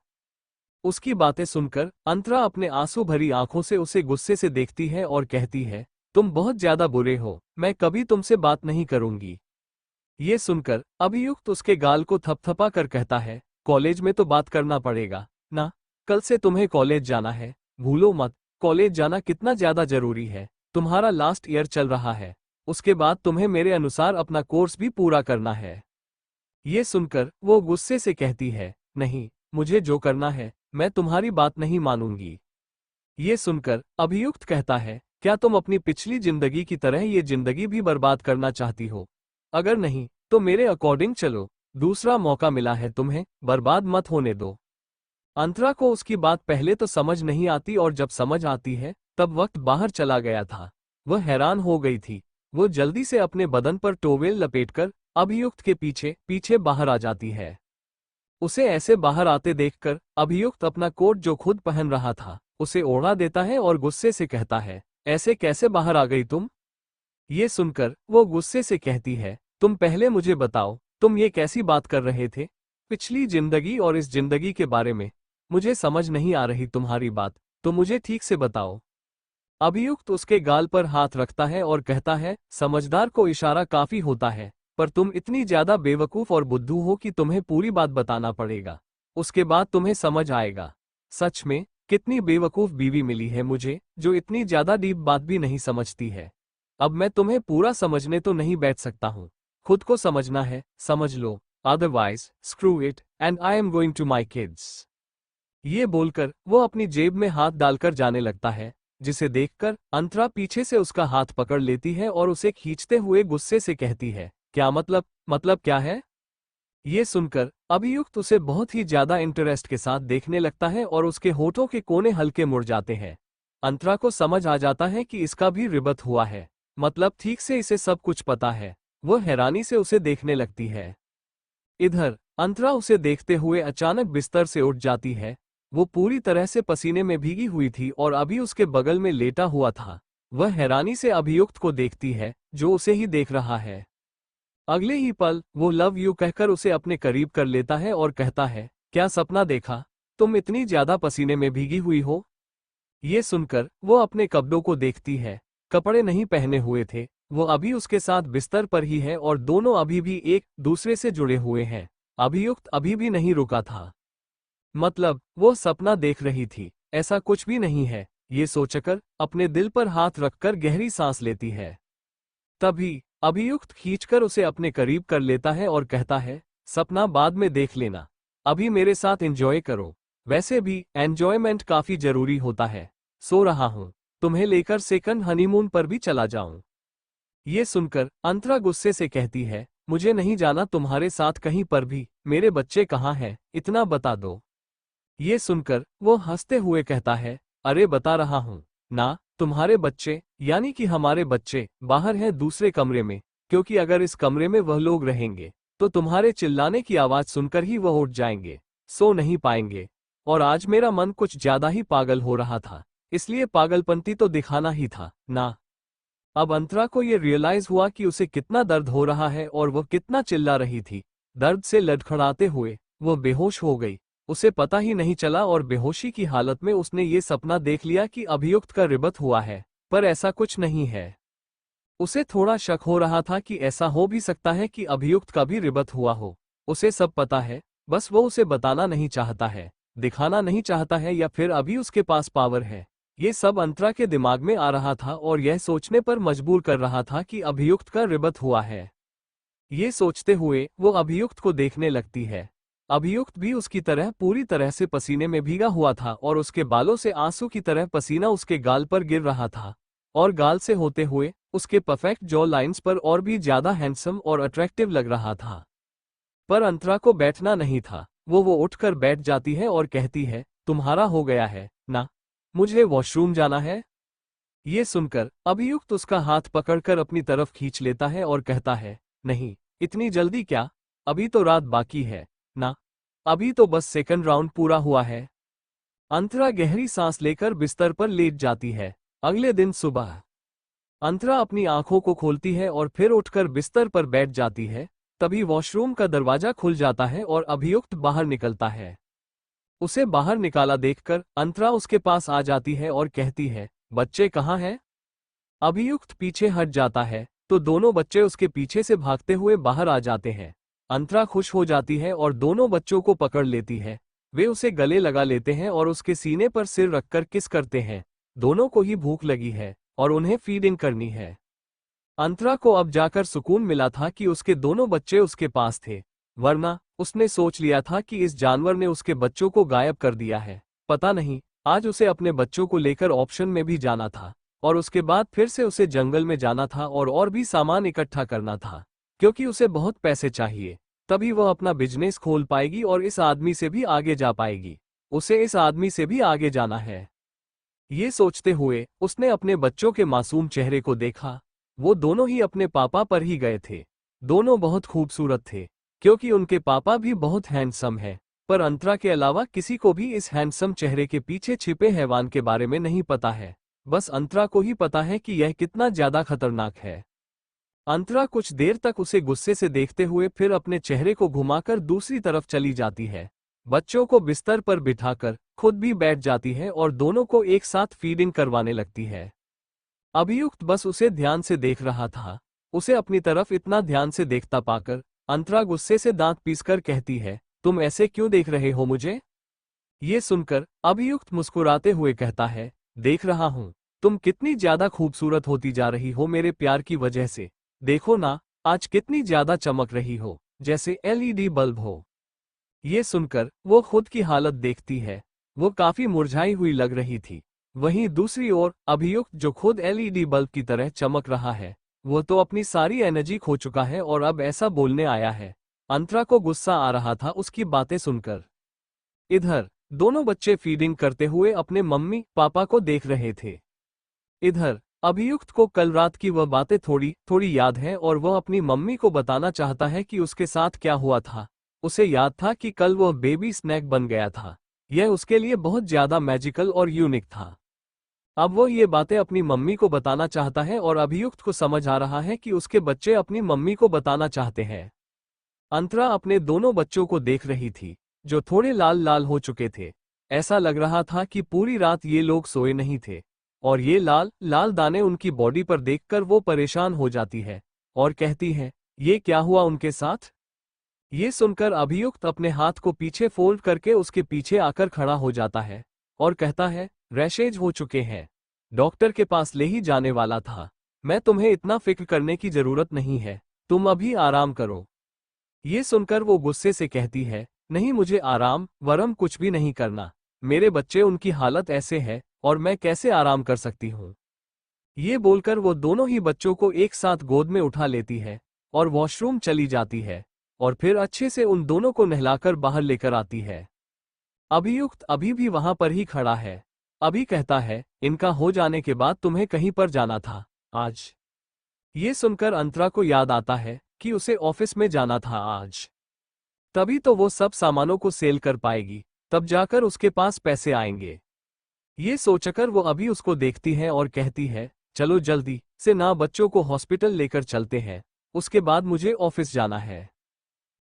उसकी बातें सुनकर अंतरा अपने आंसू भरी आंखों से उसे गुस्से से देखती है और कहती है, तुम बहुत ज्यादा बुरे हो, मैं कभी तुमसे बात नहीं करूंगी। ये सुनकर अभियुक्त उसके गाल को थपथपा कर कहता है, कॉलेज में तो बात करना पड़ेगा ना, कल से तुम्हें कॉलेज जाना है, भूलो मत। कॉलेज जाना कितना ज्यादा जरूरी है, तुम्हारा लास्ट ईयर चल रहा है, उसके बाद तुम्हें मेरे अनुसार अपना कोर्स भी पूरा करना है। ये सुनकर वो गुस्से से कहती है, नहीं, मुझे जो करना है, मैं तुम्हारी बात नहीं मानूंगी। ये सुनकर अभियुक्त कहता है, क्या तुम अपनी पिछली जिंदगी की तरह ये जिंदगी भी बर्बाद करना चाहती हो? अगर नहीं, तो मेरे अकॉर्डिंग चलो, दूसरा मौका मिला है तुम्हें, बर्बाद मत होने दो। अंतरा को उसकी बात पहले तो समझ नहीं आती और जब समझ आती है, तब वक्त बाहर चला गया था। वह हैरान हो गई थी। वो जल्दी से अपने बदन पर टोवेल लपेटकर अभियुक्त के पीछे पीछे बाहर आ जाती है। उसे ऐसे बाहर आते देखकर अभियुक्त अपना कोट जो खुद पहन रहा था, उसे ओढ़ा देता है और गुस्से से कहता है, ऐसे कैसे बाहर आ गई तुम? ये सुनकर वो गुस्से से कहती है, तुम पहले मुझे बताओ, तुम ये कैसी बात कर रहे थे? पिछली जिंदगी और इस जिंदगी के बारे में मुझे समझ नहीं आ रही तुम्हारी बात, तो मुझे ठीक से बताओ। अभियुक्त उसके गाल पर हाथ रखता है और कहता है, समझदार को इशारा काफी होता है, पर तुम इतनी ज्यादा बेवकूफ और बुद्धू हो कि तुम्हें पूरी बात बताना पड़ेगा, उसके बाद तुम्हें समझ आएगा। सच में कितनी बेवकूफ बीवी मिली है मुझे, जो इतनी ज्यादा डीप बात भी नहीं समझती है। अब मैं तुम्हें पूरा समझने तो नहीं बैठ सकता हूँ, खुद को समझना है, समझ लो, otherwise screw it and I am going to my kids. ये बोलकर वो अपनी जेब में हाथ डालकर जाने लगता है, जिसे देखकर अंतरा पीछे से उसका हाथ पकड़ लेती है और उसे खींचते हुए गुस्से से कहती है, क्या मतलब क्या है? ये सुनकर अभियुक्त उसे बहुत ही ज्यादा इंटरेस्ट के साथ देखने लगता है और उसके होठों के कोने हल्के मुड़ जाते हैं। अंतरा को समझ आ जाता है कि इसका भी रिबत हुआ है, मतलब ठीक से इसे सब कुछ पता है। वो हैरानी से उसे देखने लगती है। इधर अंतरा उसे देखते हुए अचानक बिस्तर से उठ जाती है। वो पूरी तरह से पसीने में भीगी हुई थी और अभी उसके बगल में लेटा हुआ था। वह हैरानी से अभियुक्त को देखती है, जो उसे ही देख रहा है। अगले ही पल वो लव यू कहकर उसे अपने करीब कर लेता है और कहता है, क्या सपना देखा? तुम इतनी ज्यादा पसीने में भीगी हुई हो? ये सुनकर वो अपने कपड़ों को देखती है। कपड़े नहीं पहने हुए थे, वो अभी उसके साथ बिस्तर पर ही है और दोनों अभी भी एक दूसरे से जुड़े हुए हैं। अभियुक्त अभी भी नहीं रुका था, मतलब वो सपना देख रही थी, ऐसा कुछ भी नहीं है। ये सोचकर अपने दिल पर हाथ रखकर गहरी सांस लेती है। तभी अभियुक्त खींचकर उसे अपने करीब कर लेता है और कहता है, सपना बाद में देख लेना, अभी मेरे साथ एंजॉय करो। वैसे भी एंजॉयमेंट काफी जरूरी होता है। सो रहा हूं, तुम्हें लेकर सेकंड हनीमून पर भी चला जाऊं। ये सुनकर अंतरा गुस्से से कहती है, मुझे नहीं जाना तुम्हारे साथ कहीं पर भी। मेरे बच्चे कहाँ हैं, इतना बता दो। ये सुनकर वो हंसते हुए कहता है, अरे बता रहा हूं ना, तुम्हारे बच्चे यानी कि हमारे बच्चे बाहर हैं दूसरे कमरे में, क्योंकि अगर इस कमरे में वह लोग रहेंगे तो तुम्हारे चिल्लाने की आवाज सुनकर ही वह उठ जाएंगे, सो नहीं पाएंगे। और आज मेरा मन कुछ ज्यादा ही पागल हो रहा था, इसलिए पागलपंती तो दिखाना ही था ना। अब अंतरा को ये रियलाइज हुआ कि उसे कितना दर्द हो रहा है और वह कितना चिल्ला रही थी। दर्द से लड़खड़ाते हुए वह बेहोश हो गई। उसे पता ही नहीं चला और बेहोशी की हालत में उसने ये सपना देख लिया कि अभियुक्त का रिबत हुआ है, पर ऐसा कुछ नहीं है। उसे थोड़ा शक हो रहा था कि ऐसा हो भी सकता है कि अभियुक्त का भी रिबत हुआ हो। उसे सब पता है, बस वो उसे बताना नहीं चाहता है, दिखाना नहीं चाहता है, या फिर अभी उसके पास पावर है। ये सब अंतरा के दिमाग में आ रहा था और यह सोचने पर मजबूर कर रहा था कि अभियुक्त का रिबत हुआ है। ये सोचते हुए वो अभियुक्त को देखने लगती है। अभियुक्त भी उसकी तरह पूरी तरह से पसीने में भीगा हुआ था और उसके बालों से आंसू की तरह पसीना उसके गाल पर गिर रहा था, और गाल से होते हुए उसके परफेक्ट जॉ लाइंस पर और भी ज्यादा हैंडसम और अट्रैक्टिव लग रहा था। पर अंतरा को बैठना नहीं था। वो उठकर बैठ जाती है और कहती है, तुम्हारा हो गया है ना, मुझे वॉशरूम जाना है। ये सुनकर अभियुक्त उसका हाथ पकड़कर अपनी तरफ खींच लेता है और कहता है, नहीं, इतनी जल्दी क्या, अभी तो रात बाकी है ना, अभी तो बस सेकंड राउंड पूरा हुआ है। अंतरा गहरी सांस लेकर बिस्तर पर लेट जाती है। अगले दिन सुबह अंतरा अपनी आंखों को खोलती है और फिर उठकर बिस्तर पर बैठ जाती है। तभी वॉशरूम का दरवाजा खुल जाता है और अभियुक्त बाहर निकलता है। उसे बाहर निकाला देखकर अंतरा उसके पास आ जाती है और कहती है, बच्चे कहाँ हैं? अभियुक्त पीछे हट जाता है तो दोनों बच्चे उसके पीछे से भागते हुए बाहर आ जाते हैं। अंतरा खुश हो जाती है और दोनों बच्चों को पकड़ लेती है। वे उसे गले लगा लेते हैं और उसके सीने पर सिर रखकर किस करते हैं। दोनों को ही भूख लगी है, और उन्हें फीडिंग करनी है। अंतरा को अब जाकर सुकून मिला था कि उसके दोनों बच्चे उसके पास थे, वरना उसने सोच लिया था कि इस जानवर ने उसके बच्चों को गायब कर दिया है। पता नहीं, आज उसे अपने बच्चों को लेकर ऑप्शन में भी जाना था और उसके बाद फिर से उसे जंगल में जाना था और भी सामान इकट्ठा करना था, क्योंकि उसे बहुत पैसे चाहिए। तभी वह अपना बिजनेस खोल पाएगी और इस आदमी से भी आगे जा पाएगी। उसे इस आदमी से भी आगे जाना है। ये सोचते हुए उसने अपने बच्चों के मासूम चेहरे को देखा। वो दोनों ही अपने पापा पर ही गए थे। दोनों बहुत खूबसूरत थे, क्योंकि उनके पापा भी बहुत हैंडसम है। पर अंतरा के अलावा किसी को भी इस हैंडसम चेहरे के पीछे छिपे हैवान के बारे में नहीं पता है। बस अंतरा को ही पता है कि यह कितना ज्यादा खतरनाक है। अंतरा कुछ देर तक उसे गुस्से से देखते हुए फिर अपने चेहरे को घुमाकर दूसरी तरफ चली जाती है। बच्चों को बिस्तर पर बिठाकर खुद भी बैठ जाती है और दोनों को एक साथ फीडिंग करवाने लगती है। अभियुक्त बस उसे ध्यान से देख रहा था। उसे अपनी तरफ इतना ध्यान से देखता पाकर अंतरा गुस्से से दांत पीसकर कहती है, तुम ऐसे क्यों देख रहे हो मुझे? ये सुनकर अभियुक्त मुस्कुराते हुए कहता है, देख रहा हूं, तुम कितनी ज्यादा खूबसूरत होती जा रही हो मेरे प्यार की वजह से। देखो ना, आज कितनी ज्यादा चमक रही हो, जैसे एलईडी बल्ब हो। ये सुनकर वो खुद की हालत देखती है। वो काफी मुरझाई हुई लग रही थी। वहीं दूसरी ओर अभियुक्त, जो खुद एलईडी बल्ब की तरह चमक रहा है, वो तो अपनी सारी एनर्जी खो चुका है और अब ऐसा बोलने आया है। अंतरा को गुस्सा आ रहा था उसकी बातें सुनकर। इधर दोनों बच्चे फीडिंग करते हुए अपने मम्मी पापा को देख रहे थे। इधर अभियुक्त को कल रात की वह बातें थोड़ी थोड़ी याद है और वह अपनी मम्मी को बताना चाहता है कि उसके साथ क्या हुआ था। उसे याद था कि कल वह बेबी स्नैक बन गया था। यह उसके लिए बहुत ज्यादा मैजिकल और यूनिक था। अब वो ये बातें अपनी मम्मी को बताना चाहता है और अभियुक्त को समझ आ रहा है कि उसके बच्चे अपनी मम्मी को बताना चाहते हैं। अंतरा अपने दोनों बच्चों को देख रही थी, जो थोड़े लाल लाल हो चुके थे। ऐसा लग रहा था कि पूरी रात ये लोग सोए नहीं थे और ये लाल लाल दाने उनकी बॉडी पर देखकर वो परेशान हो जाती है और कहती है, ये क्या हुआ उनके साथ? ये सुनकर अभियुक्त अपने हाथ को पीछे फोल्ड करके उसके पीछे आकर खड़ा हो जाता है और कहता है, रैशेज हो चुके हैं, डॉक्टर के पास ले ही जाने वाला था। मैं तुम्हें इतना फिक्र करने की जरूरत नहीं है, तुम अभी आराम करो। ये सुनकर वो गुस्से से कहती है, नहीं, मुझे आराम वरम कुछ भी नहीं करना। मेरे बच्चे, उनकी हालत ऐसे है और मैं कैसे आराम कर सकती हूँ? ये बोलकर वो दोनों ही बच्चों को एक साथ गोद में उठा लेती है और वॉशरूम चली जाती है और फिर अच्छे से उन दोनों को नहलाकर बाहर लेकर आती है। अभियुक्त अभी भी वहां पर ही खड़ा है। अभी कहता है, इनका हो जाने के बाद तुम्हें कहीं पर जाना था आज। ये सुनकर अंतरा को याद आता है कि उसे ऑफिस में जाना था आज। तभी तो वो सब सामानों को सेल कर पाएगी, तब जाकर उसके पास पैसे आएंगे। ये सोचकर वो अभी उसको देखती है और कहती है, चलो जल्दी से ना बच्चों को हॉस्पिटल लेकर चलते हैं, उसके बाद मुझे ऑफिस जाना है।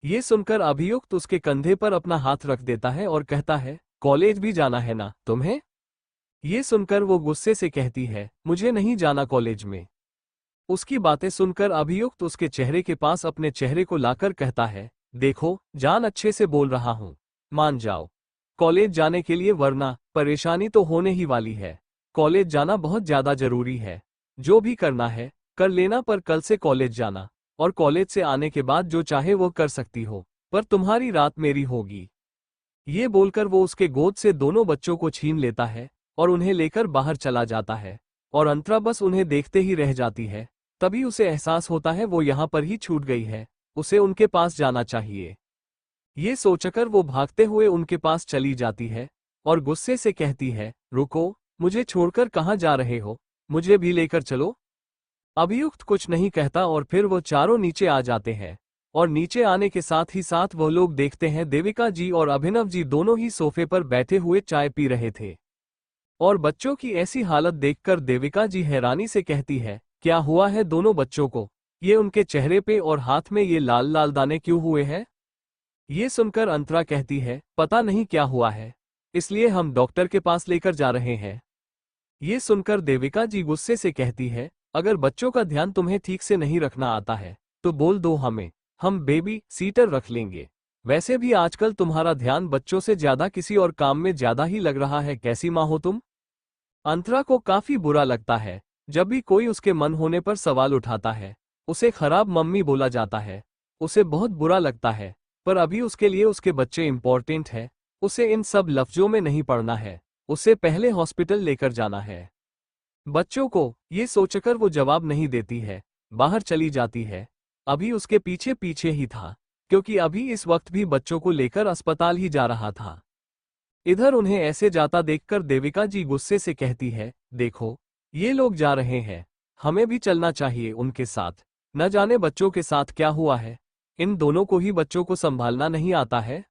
ये सुनकर अभियुक्त उसके कंधे पर अपना हाथ रख देता है और कहता है, कॉलेज भी जाना है ना तुम्हें? ये सुनकर वो गुस्से से कहती है, मुझे नहीं जाना कॉलेज में। उसकी बातें सुनकर अभियुक्त उसके चेहरे के पास अपने चेहरे को लाकर कहता है, देखो जान, अच्छे से बोल रहा हूं, मान जाओ कॉलेज जाने के लिए, वरना परेशानी तो होने ही वाली है। कॉलेज जाना बहुत ज्यादा जरूरी है। जो भी करना है कर लेना, पर कल से कॉलेज जाना, और कॉलेज से आने के बाद जो चाहे वो कर सकती हो, पर तुम्हारी रात मेरी होगी। ये बोलकर वो उसके गोद से दोनों बच्चों को छीन लेता है और उन्हें लेकर बाहर चला जाता है और अंतरा बस उन्हें देखते ही रह जाती है। तभी उसे एहसास होता है वो यहाँ पर ही छूट गई है, उसे उनके पास जाना चाहिए। ये सोचकर वो भागते हुए उनके पास चली जाती है और गुस्से से कहती है, रुको, मुझे छोड़कर कहाँ जा रहे हो? मुझे भी लेकर चलो। अभियुक्त कुछ नहीं कहता और फिर वो चारों नीचे आ जाते हैं और नीचे आने के साथ ही साथ वो लोग देखते हैं देविका जी और अभिनव जी दोनों ही सोफे पर बैठे हुए चाय पी रहे थे। और बच्चों की ऐसी हालत देखकर देविका जी हैरानी से कहती है, क्या हुआ है दोनों बच्चों को? ये उनके चेहरे पे और हाथ में ये लाल लाल दाने क्यों हुए हैं? ये सुनकर अंतरा कहती है, पता नहीं क्या हुआ है, इसलिए हम डॉक्टर के पास लेकर जा रहे हैं। ये सुनकर देविका जी गुस्से से कहती है, अगर बच्चों का ध्यान तुम्हें ठीक से नहीं रखना आता है तो बोल दो हमें, हम बेबी सीटर रख लेंगे। वैसे भी आजकल तुम्हारा ध्यान बच्चों से ज्यादा किसी और काम में ज्यादा ही लग रहा है, कैसी माँ हो तुम? अंतरा को काफी बुरा लगता है जब भी कोई उसके मन होने पर सवाल उठाता है, उसे खराब मम्मी बोला जाता है। उसे बहुत बुरा लगता है, पर अभी उसके लिए उसके बच्चे इंपॉर्टेंट है। उसे इन सब लफ्जों में नहीं पड़ना है, उसे पहले हॉस्पिटल लेकर जाना है। बच्चों को ये सोचकर वो जवाब नहीं देती है, बाहर चली जाती है। अभी उसके पीछे पीछे ही था, क्योंकि अभी इस वक्त भी बच्चों को लेकर अस्पताल ही जा रहा था। इधर उन्हें ऐसे जाता देखकर देविका जी गुस्से से कहती है, देखो ये लोग जा रहे हैं, हमें भी चलना चाहिए उनके साथ। न जाने बच्चों के साथ क्या हुआ है, इन दोनों को ही बच्चों को संभालना नहीं आता है।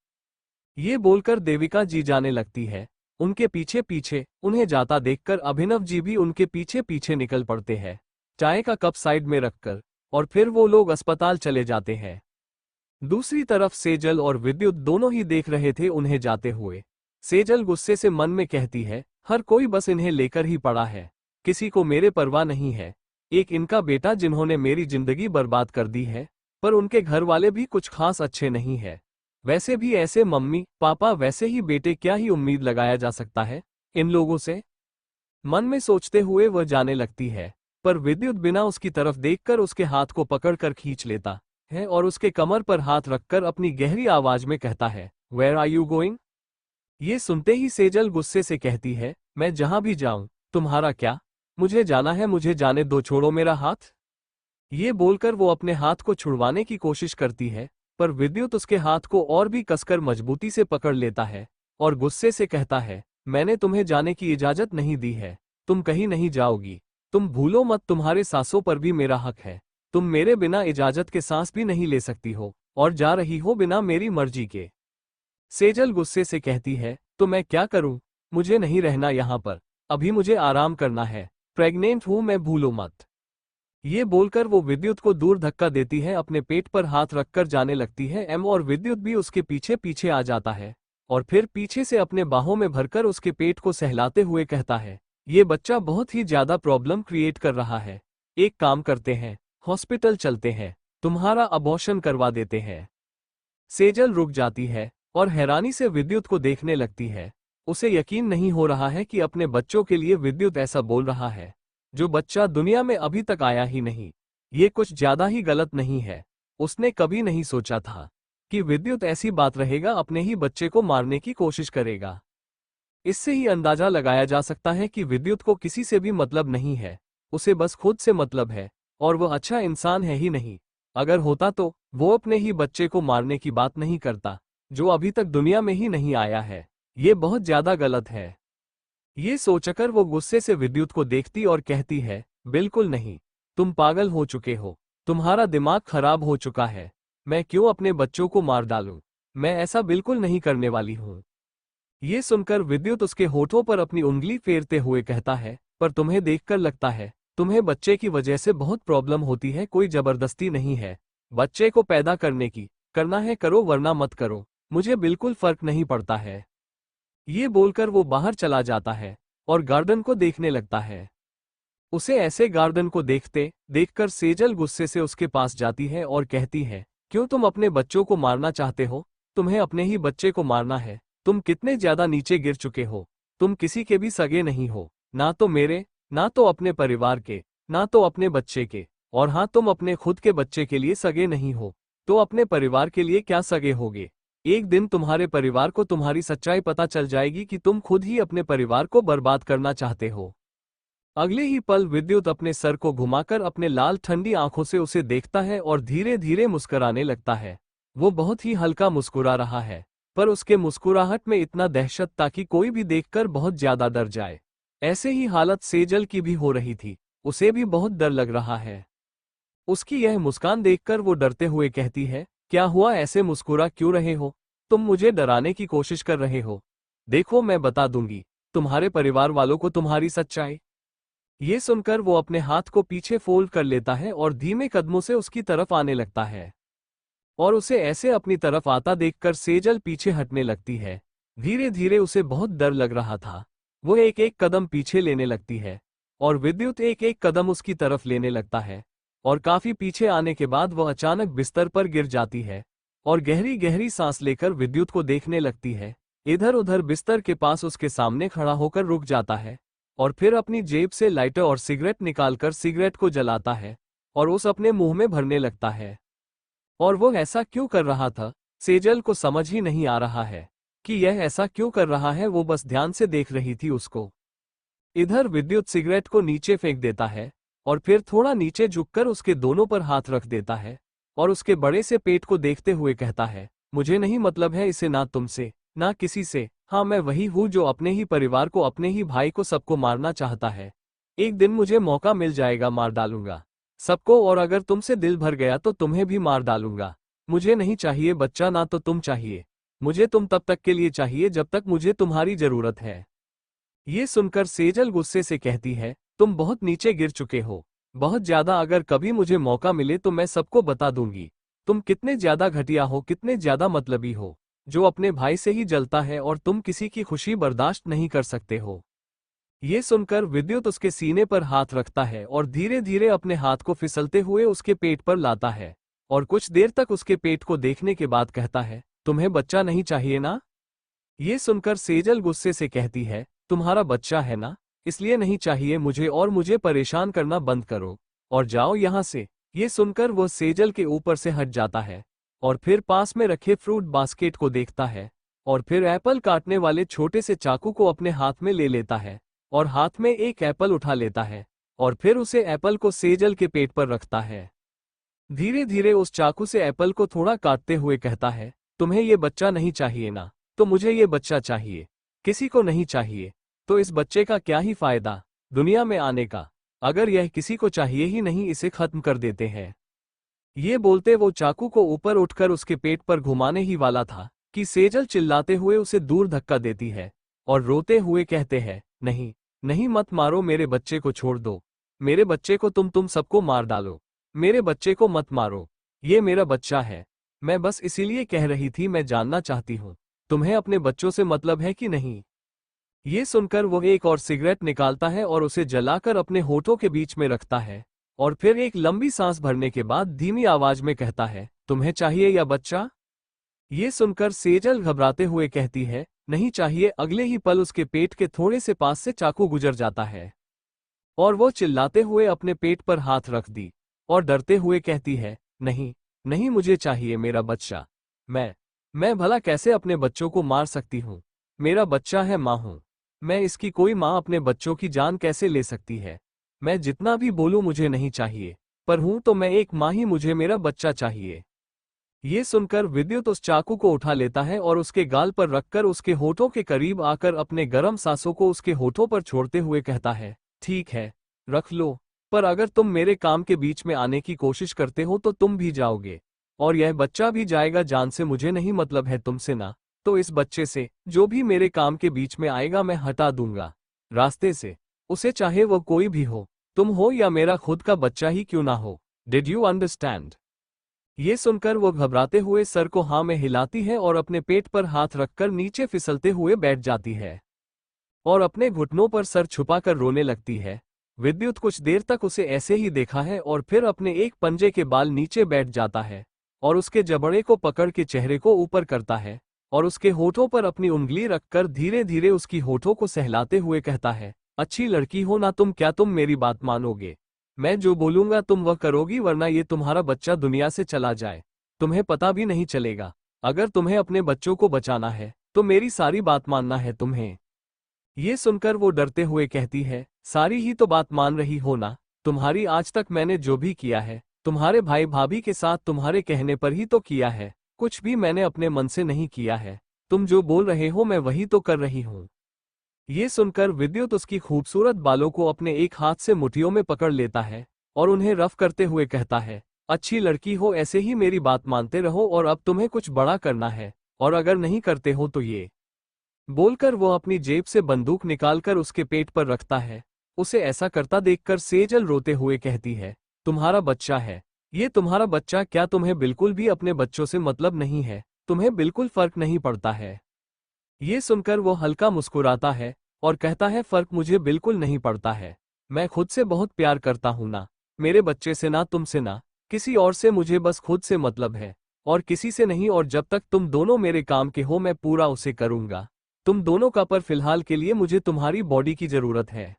ये बोलकर देविका जी जाने लगती है। उनके पीछे पीछे उन्हें जाता देखकर अभिनव जी भी उनके पीछे पीछे निकल पड़ते हैं, चाय का कप साइड में रखकर, और फिर वो लोग अस्पताल चले जाते हैं। दूसरी तरफ सेजल और विद्युत दोनों ही देख रहे थे उन्हें जाते हुए। सेजल गुस्से से मन में कहती है, हर कोई बस इन्हें लेकर ही पड़ा है, किसी को मेरे परवाह नहीं है। एक इनका बेटा जिन्होंने मेरी जिंदगी बर्बाद कर दी है, पर उनके घर वाले भी कुछ खास अच्छे नहीं है। वैसे भी ऐसे मम्मी पापा वैसे ही बेटे, क्या ही उम्मीद लगाया जा सकता है इन लोगों से। मन में सोचते हुए वह जाने लगती है, पर विद्युत बिना उसकी तरफ देखकर उसके हाथ को पकड़कर खींच लेता है और उसके कमर पर हाथ रखकर अपनी गहरी आवाज में कहता है, वेयर आर यू गोइंग। ये सुनते ही सेजल गुस्से से कहती है, मैं जहां भी जाऊं तुम्हारा क्या, मुझे जाना है, मुझे जाने दो, छोड़ो मेरा हाथ। ये बोलकर वो अपने हाथ को छुड़वाने की कोशिश करती है, पर विद्युत उसके हाथ को और भी कसकर मजबूती से पकड़ लेता है और गुस्से से कहता है, मैंने तुम्हें जाने की इजाजत नहीं दी है, तुम कहीं नहीं जाओगी। तुम भूलो मत, तुम्हारे सांसों पर भी मेरा हक है। तुम मेरे बिना इजाजत के सांस भी नहीं ले सकती हो, और जा रही हो बिना मेरी मर्जी के। सेजल गुस्से से कहती है, तो मैं क्या करूं, मुझे नहीं रहना यहां पर, अभी मुझे आराम करना है, प्रेग्नेंट हूं मैं, भूलो मत। ये बोलकर वो विद्युत को दूर धक्का देती है, अपने पेट पर हाथ रखकर जाने लगती है और विद्युत भी उसके पीछे पीछे आ जाता है और फिर पीछे से अपने बाहों में भरकर उसके पेट को सहलाते हुए कहता है, ये बच्चा बहुत ही ज्यादा प्रॉब्लम क्रिएट कर रहा है, एक काम करते हैं, हॉस्पिटल चलते हैं, तुम्हारा अबॉर्शन करवा देते हैं। सेजल रुक जाती है और हैरानी से विद्युत को देखने लगती है। उसे यकीन नहीं हो रहा है कि अपने बच्चों के लिए विद्युत ऐसा बोल रहा है, जो बच्चा दुनिया में अभी तक आया ही नहीं। ये कुछ ज्यादा ही गलत नहीं है। उसने कभी नहीं सोचा था कि विद्युत ऐसी बात रहेगा, अपने ही बच्चे को मारने की कोशिश करेगा। इससे ही अंदाजा लगाया जा सकता है कि विद्युत को किसी से भी मतलब नहीं है, उसे बस खुद से मतलब है, और वह अच्छा इंसान है ही नहीं। अगर होता तो वो अपने ही बच्चे को मारने की बात नहीं करता, जो अभी तक दुनिया में ही नहीं आया है। ये बहुत ज्यादा गलत है। ये सोचकर वो गुस्से से विद्युत को देखती और कहती है, बिल्कुल नहीं, तुम पागल हो चुके हो, तुम्हारा दिमाग खराब हो चुका है। मैं क्यों अपने बच्चों को मार डालूं, मैं ऐसा बिल्कुल नहीं करने वाली हूं। ये सुनकर विद्युत उसके होठों पर अपनी उंगली फेरते हुए कहता है, पर तुम्हें देखकर लगता है तुम्हें बच्चे की वजह से बहुत प्रॉब्लम होती है, कोई जबरदस्ती नहीं है। बच्चे को पैदा करने की करना है करो, वरना मत करो, मुझे बिल्कुल फर्क नहीं पड़ता है। ये बोलकर वो बाहर चला जाता है और गार्डन को देखने लगता है। उसे ऐसे गार्डन को देखते देखकर सेजल गुस्से से उसके पास जाती है और कहती है, क्यों तुम अपने बच्चों को मारना चाहते हो, तुम्हें अपने ही बच्चे को मारना है। तुम कितने ज्यादा नीचे गिर चुके हो, तुम किसी के भी सगे नहीं हो, ना तो मेरे, ना तो अपने परिवार के, ना तो अपने बच्चे के, और हाँ, तुम अपने खुद के बच्चे के लिए सगे नहीं हो, तो अपने परिवार के लिए क्या सगे होगे। एक दिन तुम्हारे परिवार को तुम्हारी सच्चाई पता चल जाएगी कि तुम खुद ही अपने परिवार को बर्बाद करना चाहते हो। अगले ही पल विद्युत अपने सर को घुमाकर अपने लाल ठंडी आंखों से उसे देखता है और धीरे धीरे मुस्कुराने लगता है। वो बहुत ही हल्का मुस्कुरा रहा है, पर उसके मुस्कुराहट में इतना दहशत था कि कोई भी देखकर बहुत ज्यादा डर जाए। ऐसे ही हालत सेजल की भी हो रही थी, उसे भी बहुत डर लग रहा है। उसकी यह मुस्कान देखकर वो डरते हुए कहती है, क्या हुआ, ऐसे मुस्कुरा क्यों रहे हो, तुम मुझे डराने की कोशिश कर रहे हो। देखो मैं बता दूंगी तुम्हारे परिवार वालों को तुम्हारी सच्चाई। ये सुनकर वो अपने हाथ को पीछे फोल्ड कर लेता है और धीमे कदमों से उसकी तरफ आने लगता है, और उसे ऐसे अपनी तरफ आता देखकर सेजल पीछे हटने लगती है। धीरे धीरे उसे बहुत डर लग रहा था। वो एक एक कदम पीछे लेने लगती है और विद्युत एक एक कदम उसकी तरफ लेने लगता है, और काफी पीछे आने के बाद वह अचानक बिस्तर पर गिर जाती है और गहरी गहरी सांस लेकर विद्युत को देखने लगती है। इधर उधर बिस्तर के पास उसके सामने खड़ा होकर रुक जाता है और फिर अपनी जेब से लाइटर और सिगरेट निकालकर सिगरेट को जलाता है और उस अपने मुंह में भरने लगता है। और वो ऐसा क्यों कर रहा था, सेजल को समझ ही नहीं आ रहा है कि यह ऐसा क्यों कर रहा है। वो बस ध्यान से देख रही थी उसको। इधर विद्युत सिगरेट को नीचे फेंक देता है और फिर थोड़ा नीचे झुककर उसके दोनों पर हाथ रख देता है और उसके बड़े से पेट को देखते हुए कहता है, मुझे नहीं मतलब है इसे ना तुमसे ना किसी से। हाँ, मैं वही हूँ जो अपने ही परिवार को, अपने ही भाई को, सबको मारना चाहता है। एक दिन मुझे मौका मिल जाएगा, मार डालूंगा सबको, और अगर तुमसे दिल भर गया तो तुम्हें भी मार डालूंगा। मुझे नहीं चाहिए बच्चा, ना तो तुम चाहिए। मुझे तुम तब तक के लिए चाहिए जब तक मुझे तुम्हारी जरूरत है। ये सुनकर सेजल गुस्से से कहती है, तुम बहुत नीचे गिर चुके हो, बहुत ज्यादा। अगर कभी मुझे मौका मिले तो मैं सबको बता दूंगी तुम कितने ज्यादा घटिया हो, कितने ज्यादा मतलबी हो, जो अपने भाई से ही जलता है और तुम किसी की खुशी बर्दाश्त नहीं कर सकते हो। ये सुनकर विद्युत उसके सीने पर हाथ रखता है और धीरे धीरे अपने हाथ को फिसलते हुए उसके पेट पर लाता है और कुछ देर तक उसके पेट को देखने के बाद कहता है, तुम्हें बच्चा नहीं चाहिए ना? ये सुनकर सेजल गुस्से से कहती है, तुम्हारा बच्चा है ना, इसलिए नहीं चाहिए मुझे, और मुझे परेशान करना बंद करो और जाओ यहां से। ये सुनकर वो सेजल के ऊपर से हट जाता है और फिर पास में रखे फ्रूट बास्केट को देखता है और फिर एप्पल काटने वाले छोटे से चाकू को अपने हाथ में ले लेता है और हाथ में एक एप्पल उठा लेता है और फिर उसे एप्पल को सेजल के पेट पर रखता है। धीरे धीरे उस चाकू से एप्पल को थोड़ा काटते हुए कहता है, तुम्हें ये बच्चा नहीं चाहिए ना? तो मुझे ये बच्चा चाहिए। किसी को नहीं चाहिए तो इस बच्चे का क्या ही फायदा दुनिया में आने का? अगर यह किसी को चाहिए ही नहीं, इसे खत्म कर देते हैं। ये बोलते वो चाकू को ऊपर उठकर उसके पेट पर घुमाने ही वाला था कि सेजल चिल्लाते हुए उसे दूर धक्का देती है और रोते हुए कहते हैं, नहीं नहीं, मत मारो, मेरे बच्चे को छोड़ दो। मेरे बच्चे को तुम सबको मार डालो, मेरे बच्चे को मत मारो। ये मेरा बच्चा है। मैं बस इसीलिए कह रही थी, मैं जानना चाहती हूँ तुम्हें अपने बच्चों से मतलब है कि नहीं। ये सुनकर वो एक और सिगरेट निकालता है और उसे जलाकर अपने होठों के बीच में रखता है और फिर एक लंबी सांस भरने के बाद धीमी आवाज में कहता है, तुम्हें चाहिए या बच्चा? ये सुनकर सेजल घबराते हुए कहती है, नहीं चाहिए। अगले ही पल उसके पेट के थोड़े से पास से चाकू गुजर जाता है और वो चिल्लाते हुए अपने पेट पर हाथ रख दी और डरते हुए कहती है, नहीं नहीं, मुझे चाहिए मेरा बच्चा। मैं भला कैसे अपने बच्चों को मार सकती हूँ? मेरा बच्चा है, माँ हूँ मैं इसकी। कोई माँ अपने बच्चों की जान कैसे ले सकती है? मैं जितना भी बोलूं मुझे नहीं चाहिए, पर हूं तो मैं एक माँ ही, मुझे मेरा बच्चा चाहिए। ये सुनकर विद्युत उस चाकू को उठा लेता है और उसके गाल पर रखकर उसके होठों के करीब आकर अपने गर्म सांसों को उसके होठों पर छोड़ते हुए कहता है, ठीक है, रख लो, पर अगर तुम मेरे काम के बीच में आने की कोशिश करते हो तो तुम भी जाओगे और यह बच्चा भी जाएगा जान से। मुझे नहीं मतलब है तुमसे ना, तो इस बच्चे से जो भी मेरे काम के बीच में आएगा मैं हटा दूंगा रास्ते से, उसे चाहे वो कोई भी हो, तुम हो या मेरा खुद का बच्चा ही क्यों ना हो। Did you understand? ये सुनकर वो घबराते हुए सर को हाँ में हिलाती है और अपने पेट पर हाथ रखकर नीचे फिसलते हुए बैठ जाती है और अपने घुटनों पर सर छुपाकर रोने लगती है। विद्युत कुछ देर तक उसे ऐसे ही देखा है और फिर अपने एक पंजे के बाल नीचे बैठ जाता है और उसके जबड़े को पकड़ के चेहरे को ऊपर करता है और उसके होठों पर अपनी उंगली रखकर धीरे धीरे उसकी होठों को सहलाते हुए कहता है, अच्छी लड़की हो ना तुम, क्या तुम मेरी बात मानोगे? मैं जो बोलूंगा तुम वह करोगी, वरना ये तुम्हारा बच्चा दुनिया से चला जाए, तुम्हें पता भी नहीं चलेगा। अगर तुम्हें अपने बच्चों को बचाना है तो मेरी सारी बात मानना है तुम्हें। ये सुनकर वो डरते हुए कहती है, सारी ही तो बात मान रही हो ना? तुम्हारी आज तक मैंने जो भी किया है तुम्हारे भाई भाभी के साथ तुम्हारे कहने पर ही तो किया है, कुछ भी मैंने अपने मन से नहीं किया है। तुम जो बोल रहे हो मैं वही तो कर रही हूँ। ये सुनकर विद्युत उसकी खूबसूरत बालों को अपने एक हाथ से मुट्ठियों में पकड़ लेता है और उन्हें रफ करते हुए कहता है, अच्छी लड़की हो, ऐसे ही मेरी बात मानते रहो, और अब तुम्हें कुछ बड़ा करना है, और अगर नहीं करते हो तो ये बोलकर वो अपनी जेब से बंदूक निकालकर उसके पेट पर रखता है। उसे ऐसा करता देखकर सेजल रोते हुए कहती है, तुम्हारा बच्चा है ये, तुम्हारा बच्चा। क्या तुम्हें बिल्कुल भी अपने बच्चों से मतलब नहीं है? तुम्हें बिल्कुल फर्क नहीं पड़ता है? ये सुनकर वो हल्का मुस्कुराता है और कहता है, फर्क मुझे बिल्कुल नहीं पड़ता है। मैं खुद से बहुत प्यार करता हूं ना, मेरे बच्चे से, ना तुमसे, ना किसी और से। मुझे बस खुद से मतलब है और किसी से नहीं, और जब तक तुम दोनों मेरे काम के हो मैं पूरा उसे करूंगा तुम दोनों का। पर फिलहाल के लिए मुझे तुम्हारी बॉडी की जरूरत है।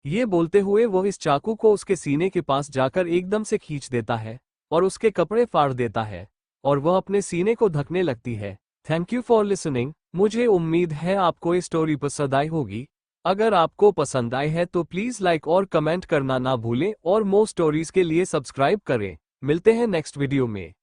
ये बोलते हुए वो इस चाकू को उसके सीने के पास जाकर एकदम से खींच देता है और उसके कपड़े फाड़ देता है और वह अपने सीने को ढकने लगती है। Thank you for listening. मुझे उम्मीद है आपको ये स्टोरी पसंद आई होगी। अगर आपको पसंद आए है तो प्लीज लाइक और कमेंट करना ना भूलें और मोर स्टोरीज के लिए सब्सक्राइब करें। मिलते हैं नेक्स्ट वीडियो में।